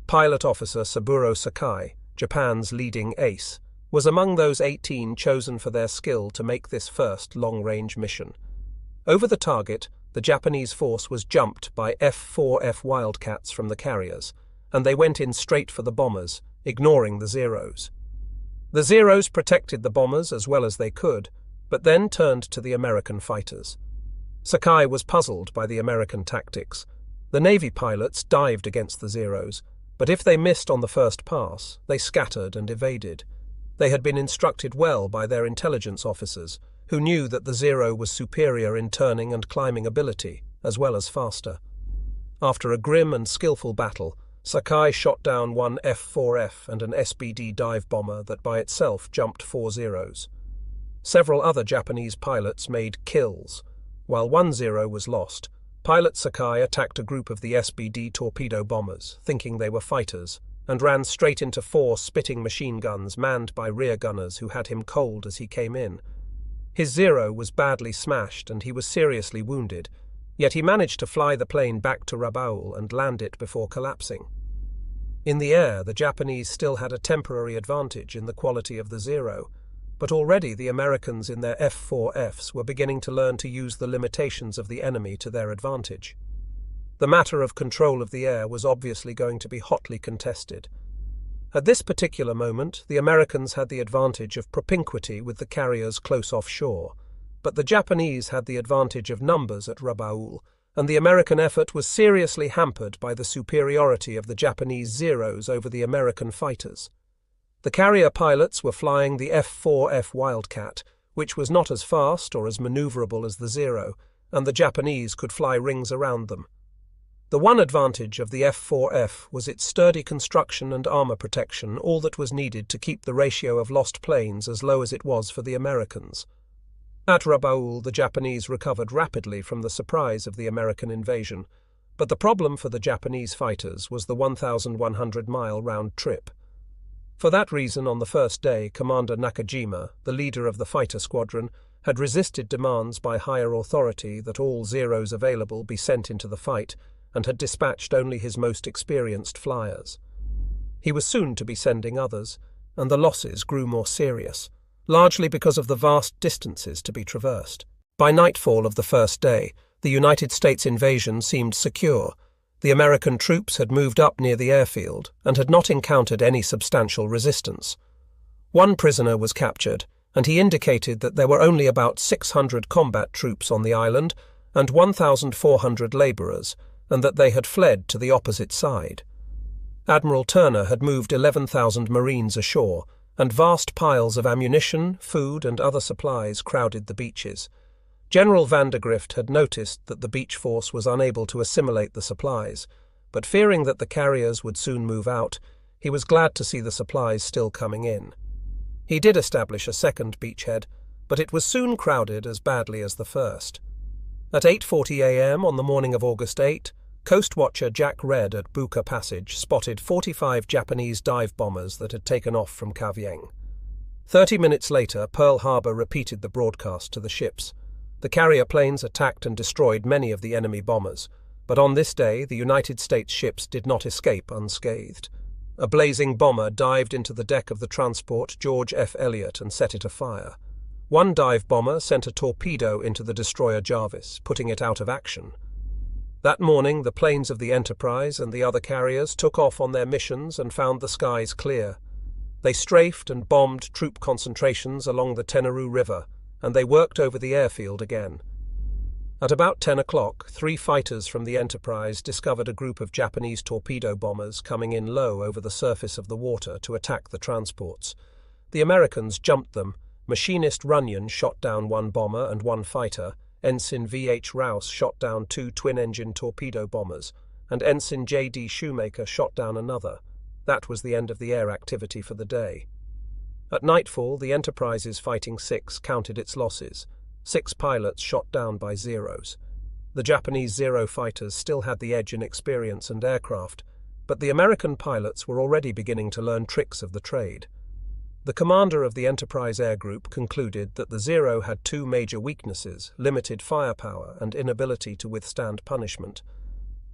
Pilot officer Saburo Sakai, Japan's leading ace, was among those 18 chosen for their skill to make this first long-range mission. Over the target, the Japanese force was jumped by F-4F Wildcats from the carriers, and they went in straight for the bombers, ignoring the Zeros. The Zeros protected the bombers as well as they could, but then turned to the American fighters. Sakai was puzzled by the American tactics. The Navy pilots dived against the Zeros, but if they missed on the first pass, they scattered and evaded. They had been instructed well by their intelligence officers, who knew that the Zero was superior in turning and climbing ability, as well as faster. After a grim and skillful battle, Sakai shot down one F-4F and an SBD dive bomber that by itself jumped 4 Zeros. Several other Japanese pilots made kills. While 1 Zero was lost, pilot Sakai attacked a group of the SBD torpedo bombers, thinking they were fighters, and ran straight into 4 spitting machine guns manned by rear gunners who had him cold as he came in. His Zero was badly smashed and he was seriously wounded, yet he managed to fly the plane back to Rabaul and land it before collapsing. In the air, the Japanese still had a temporary advantage in the quality of the Zero, but already the Americans in their F-4Fs were beginning to learn to use the limitations of the enemy to their advantage. The matter of control of the air was obviously going to be hotly contested. At this particular moment, the Americans had the advantage of propinquity with the carriers close offshore, but the Japanese had the advantage of numbers at Rabaul, and the American effort was seriously hampered by the superiority of the Japanese Zeros over the American fighters. The carrier pilots were flying the F-4F Wildcat, which was not as fast or as maneuverable as the Zero, and the Japanese could fly rings around them. The one advantage of the F-4F was its sturdy construction and armor protection, all that was needed to keep the ratio of lost planes as low as it was for the Americans. At Rabaul, the Japanese recovered rapidly from the surprise of the American invasion, but the problem for the Japanese fighters was the 1,100-mile round trip. For that reason, on the first day, Commander Nakajima, the leader of the fighter squadron, had resisted demands by higher authority that all Zeros available be sent into the fight, and had dispatched only his most experienced flyers. He was soon to be sending others, and the losses grew more serious, largely because of the vast distances to be traversed. By nightfall of the first day, the United States invasion seemed secure. The American troops had moved up near the airfield and had not encountered any substantial resistance. One prisoner was captured, and he indicated that there were only about 600 combat troops on the island and 1,400 labourers, and that they had fled to the opposite side. Admiral Turner had moved 11,000 Marines ashore, and vast piles of ammunition, food, and other supplies crowded the beaches. General Vandergrift had noticed that the beach force was unable to assimilate the supplies, but fearing that the carriers would soon move out, he was glad to see the supplies still coming in. He did establish a second beachhead, but it was soon crowded as badly as the first. At 8:40 a.m. on the morning of August 8, Coast Watcher Jack Red at Buka Passage spotted 45 Japanese dive bombers that had taken off from Kavieng. 30 minutes later, Pearl Harbor repeated the broadcast to the ships. The carrier planes attacked and destroyed many of the enemy bombers, but on this day the United States ships did not escape unscathed. A blazing bomber dived into the deck of the transport George F. Elliott and set it afire. One dive bomber sent a torpedo into the destroyer Jarvis, putting it out of action. That morning, the planes of the Enterprise and the other carriers took off on their missions and found the skies clear. They strafed and bombed troop concentrations along the Tenarue River, and they worked over the airfield again. At about 10 o'clock, 3 fighters from the Enterprise discovered a group of Japanese torpedo bombers coming in low over the surface of the water to attack the transports. The Americans jumped them. Machinist Runyon shot down 1 bomber and 1 fighter, Ensign V.H. Rouse shot down 2 twin-engine torpedo bombers, and Ensign J.D. Shoemaker shot down another. That was the end of the air activity for the day. At nightfall, the Enterprise's Fighting Six counted its losses. 6 pilots shot down by Zeros. The Japanese Zero fighters still had the edge in experience and aircraft, but the American pilots were already beginning to learn tricks of the trade. The commander of the Enterprise Air Group concluded that the Zero had 2 major weaknesses: limited firepower and inability to withstand punishment.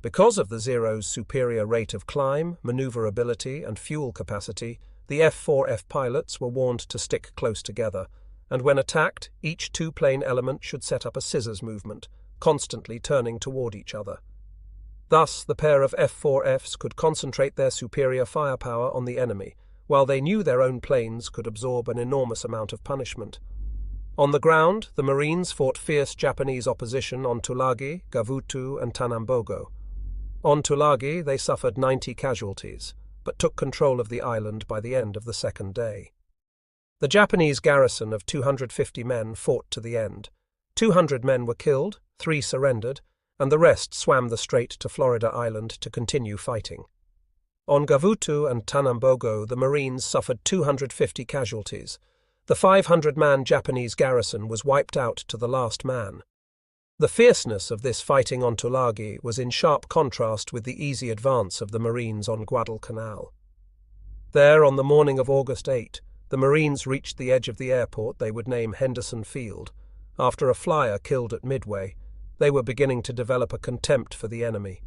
Because of the Zero's superior rate of climb, maneuverability, and fuel capacity, the F-4F pilots were warned to stick close together, and when attacked, each 2-plane element should set up a scissors movement, constantly turning toward each other. Thus, the pair of F-4Fs could concentrate their superior firepower on the enemy, while they knew their own planes could absorb an enormous amount of punishment. On the ground, the Marines fought fierce Japanese opposition on Tulagi, Gavutu, and Tanambogo. On Tulagi, they suffered 90 casualties, but took control of the island by the end of the second day. The Japanese garrison of 250 men fought to the end. 200 men were killed, 3 surrendered, and the rest swam the strait to Florida Island to continue fighting. On Gavutu and Tanambogo, the Marines suffered 250 casualties. The 500-man Japanese garrison was wiped out to the last man. The fierceness of this fighting on Tulagi was in sharp contrast with the easy advance of the Marines on Guadalcanal. There, on the morning of August 8, the Marines reached the edge of the airport they would name Henderson Field. After a flyer killed at Midway, they were beginning to develop a contempt for the enemy.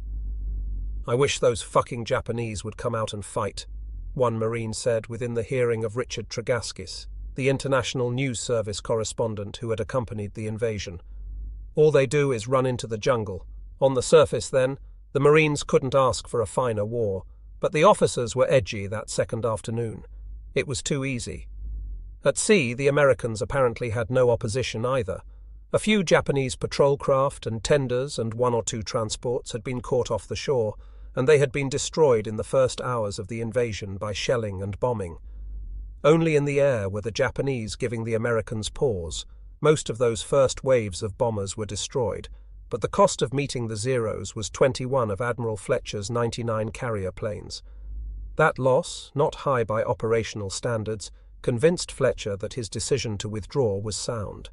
"I wish those fucking Japanese would come out and fight," one Marine said within the hearing of Richard Tregaskis, the international news service correspondent who had accompanied the invasion. "All they do is run into the jungle. On the surface, then, the Marines couldn't ask for a finer war, but the officers were edgy that second afternoon. It was too easy." At sea, the Americans apparently had no opposition either. A few Japanese patrol craft and tenders and 1 or 2 transports had been caught off the shore, and they had been destroyed in the first hours of the invasion by shelling and bombing. Only in the air were the Japanese giving the Americans pause. Most of those first waves of bombers were destroyed, but the cost of meeting the Zeros was 21 of Admiral Fletcher's 99 carrier planes. That loss, not high by operational standards, convinced Fletcher that his decision to withdraw was sound.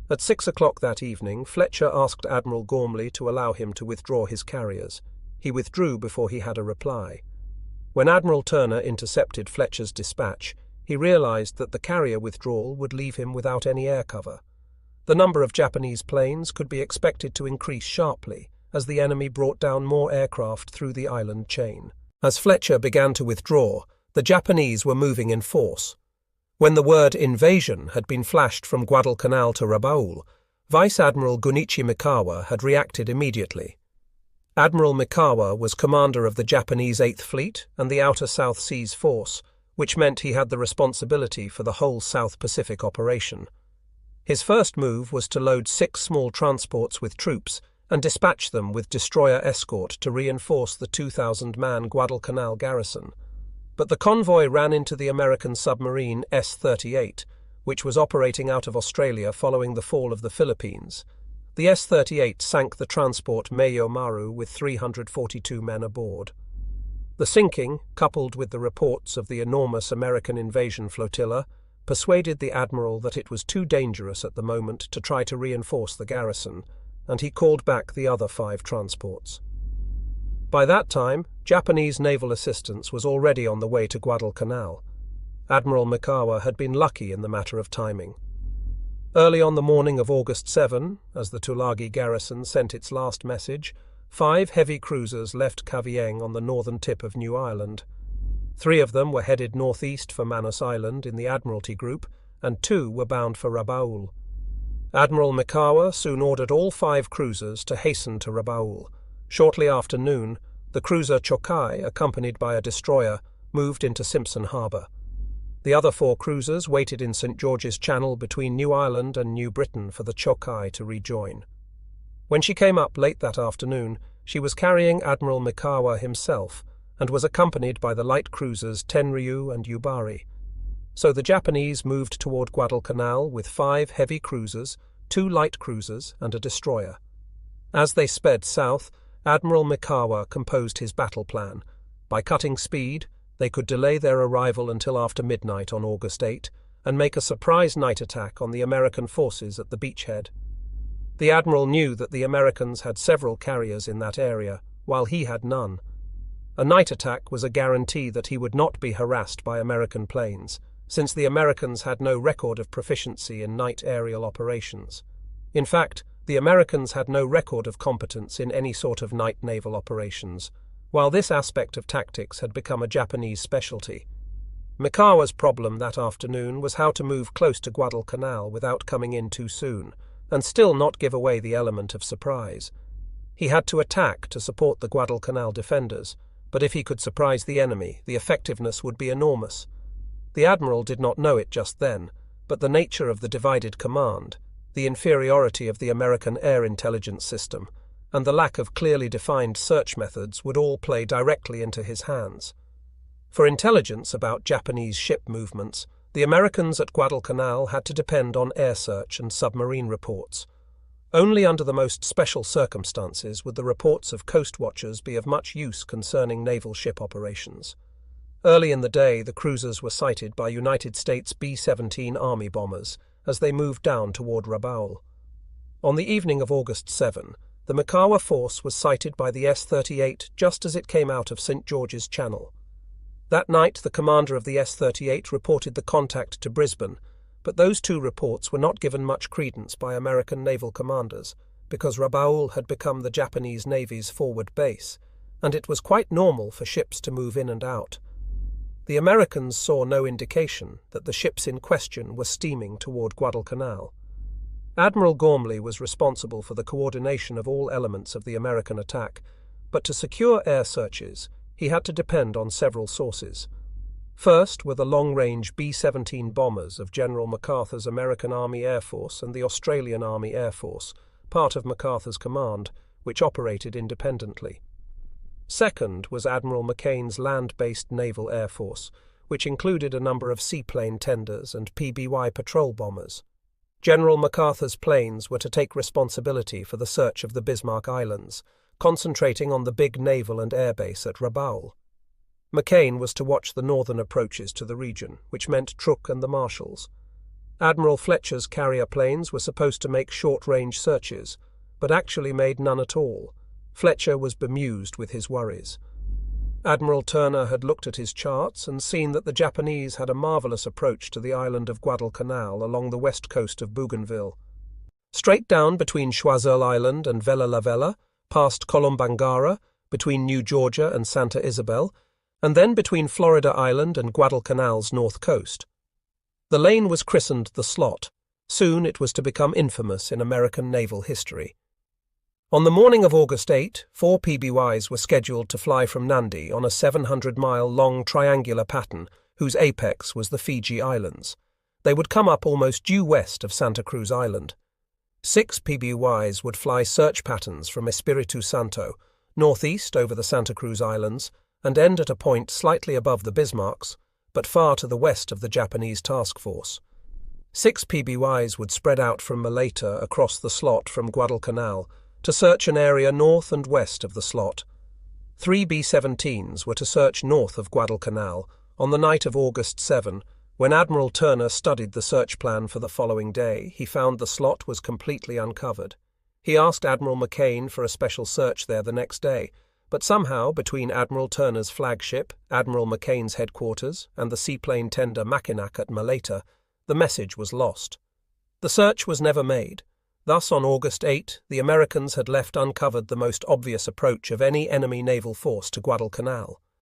At 6 o'clock that evening, Fletcher asked Admiral Gormley to allow him to withdraw his carriers. He withdrew before he had a reply. When Admiral Turner intercepted Fletcher's dispatch, he realized that the carrier withdrawal would leave him without any air cover. The number of Japanese planes could be expected to increase sharply as the enemy brought down more aircraft through the island chain. As Fletcher began to withdraw, the Japanese were moving in force. When the word invasion had been flashed from Guadalcanal to Rabaul, Vice Admiral Gunichi Mikawa had reacted immediately. Admiral Mikawa was commander of the Japanese 8th Fleet and the Outer South Seas Force, which meant he had the responsibility for the whole South Pacific operation. His first move was to load 6 small transports with troops and dispatch them with destroyer escort to reinforce the 2,000-man Guadalcanal garrison. But the convoy ran into the American submarine S-38, which was operating out of Australia following the fall of the Philippines. The S-38 sank the transport Meio Maru with 342 men aboard. The sinking, coupled with the reports of the enormous American invasion flotilla, persuaded the admiral that it was too dangerous at the moment to try to reinforce the garrison, and he called back the other 5 transports. By that time, Japanese naval assistance was already on the way to Guadalcanal. Admiral Mikawa had been lucky in the matter of timing. Early on the morning of August 7, as the Tulagi garrison sent its last message, 5 heavy cruisers left Cavite on the northern tip of New Ireland. 3 of them were headed northeast for Manus Island in the Admiralty Group, and 2 were bound for Rabaul. Admiral Mikawa soon ordered all 5 cruisers to hasten to Rabaul. Shortly after noon, the cruiser Chokai, accompanied by a destroyer, moved into Simpson Harbour. The other 4 cruisers waited in St. George's Channel between New Ireland and New Britain for the Chokai to rejoin. When she came up late that afternoon, she was carrying Admiral Mikawa himself and was accompanied by the light cruisers Tenryu and Yubari. So the Japanese moved toward Guadalcanal with 5 heavy cruisers, 2 light cruisers, and a destroyer. As they sped south, Admiral Mikawa composed his battle plan. By cutting speed, They could delay their arrival until after midnight on August 8 and make a surprise night attack on the American forces at the beachhead. The admiral knew that the Americans had several carriers in that area, while he had none. A night attack was a guarantee that he would not be harassed by American planes, since the Americans had no record of proficiency in night aerial operations. In fact, the Americans had no record of competence in any sort of night naval operations, while this aspect of tactics had become a Japanese specialty. Mikawa's problem that afternoon was how to move close to Guadalcanal without coming in too soon, and still not give away the element of surprise. He had to attack to support the Guadalcanal defenders, but if he could surprise the enemy, the effectiveness would be enormous. The admiral did not know it just then, but the nature of the divided command, the inferiority of the American air intelligence system, and the lack of clearly defined search methods would all play directly into his hands. For intelligence about Japanese ship movements, the Americans at Guadalcanal had to depend on air search and submarine reports. Only under the most special circumstances would the reports of coast watchers be of much use concerning naval ship operations. Early in the day, the cruisers were sighted by United States B-17 Army bombers as they moved down toward Rabaul. On the evening of August 7, the Mikawa force was sighted by the S-38 just as it came out of St. George's Channel. That night, the commander of the S-38 reported the contact to Brisbane, but those two reports were not given much credence by American naval commanders, because Rabaul had become the Japanese Navy's forward base, and it was quite normal for ships to move in and out. The Americans saw no indication that the ships in question were steaming toward Guadalcanal. Admiral Gormley was responsible for the coordination of all elements of the American attack, but to secure air searches, he had to depend on several sources. First were the long-range B-17 bombers of General MacArthur's American Army Air Force and the Australian Army Air Force, part of MacArthur's command, which operated independently. Second was Admiral McCain's land-based Naval Air Force, which included a number of seaplane tenders and PBY patrol bombers. General MacArthur's planes were to take responsibility for the search of the Bismarck Islands, concentrating on the big naval and air base at Rabaul. McCain was to watch the northern approaches to the region, which meant Truk and the Marshalls. Admiral Fletcher's carrier planes were supposed to make short-range searches, but actually made none at all. Fletcher was bemused with his worries. Admiral Turner had looked at his charts and seen that the Japanese had a marvelous approach to the island of Guadalcanal along the west coast of Bougainville. Straight down between Choiseul Island and Vella La Vella, past Colombangara, between New Georgia and Santa Isabel, and then between Florida Island and Guadalcanal's north coast. The lane was christened the Slot. Soon it was to become infamous in American naval history. On the morning of August 8, 4 PBYs were scheduled to fly from Nandi on a 700-mile-long triangular pattern whose apex was the Fiji Islands. They would come up almost due west of Santa Cruz Island. 6 PBYs would fly search patterns from Espiritu Santo, northeast over the Santa Cruz Islands, and end at a point slightly above the Bismarcks, but far to the west of the Japanese task force. 6 PBYs would spread out from Malaita across the Slot from Guadalcanal to search an area north and west of the Slot. 3 B-17s were to search north of Guadalcanal on the night of August 7. When Admiral Turner studied the search plan for the following day, he found the Slot was completely uncovered. He asked Admiral McCain for a special search there the next day, but somehow, between Admiral Turner's flagship, Admiral McCain's headquarters, and the seaplane tender Mackinac at Malaita, the message was lost. The search was never made. Thus, on August 8, the Americans had left uncovered the most obvious approach of any enemy naval force to Guadalcanal.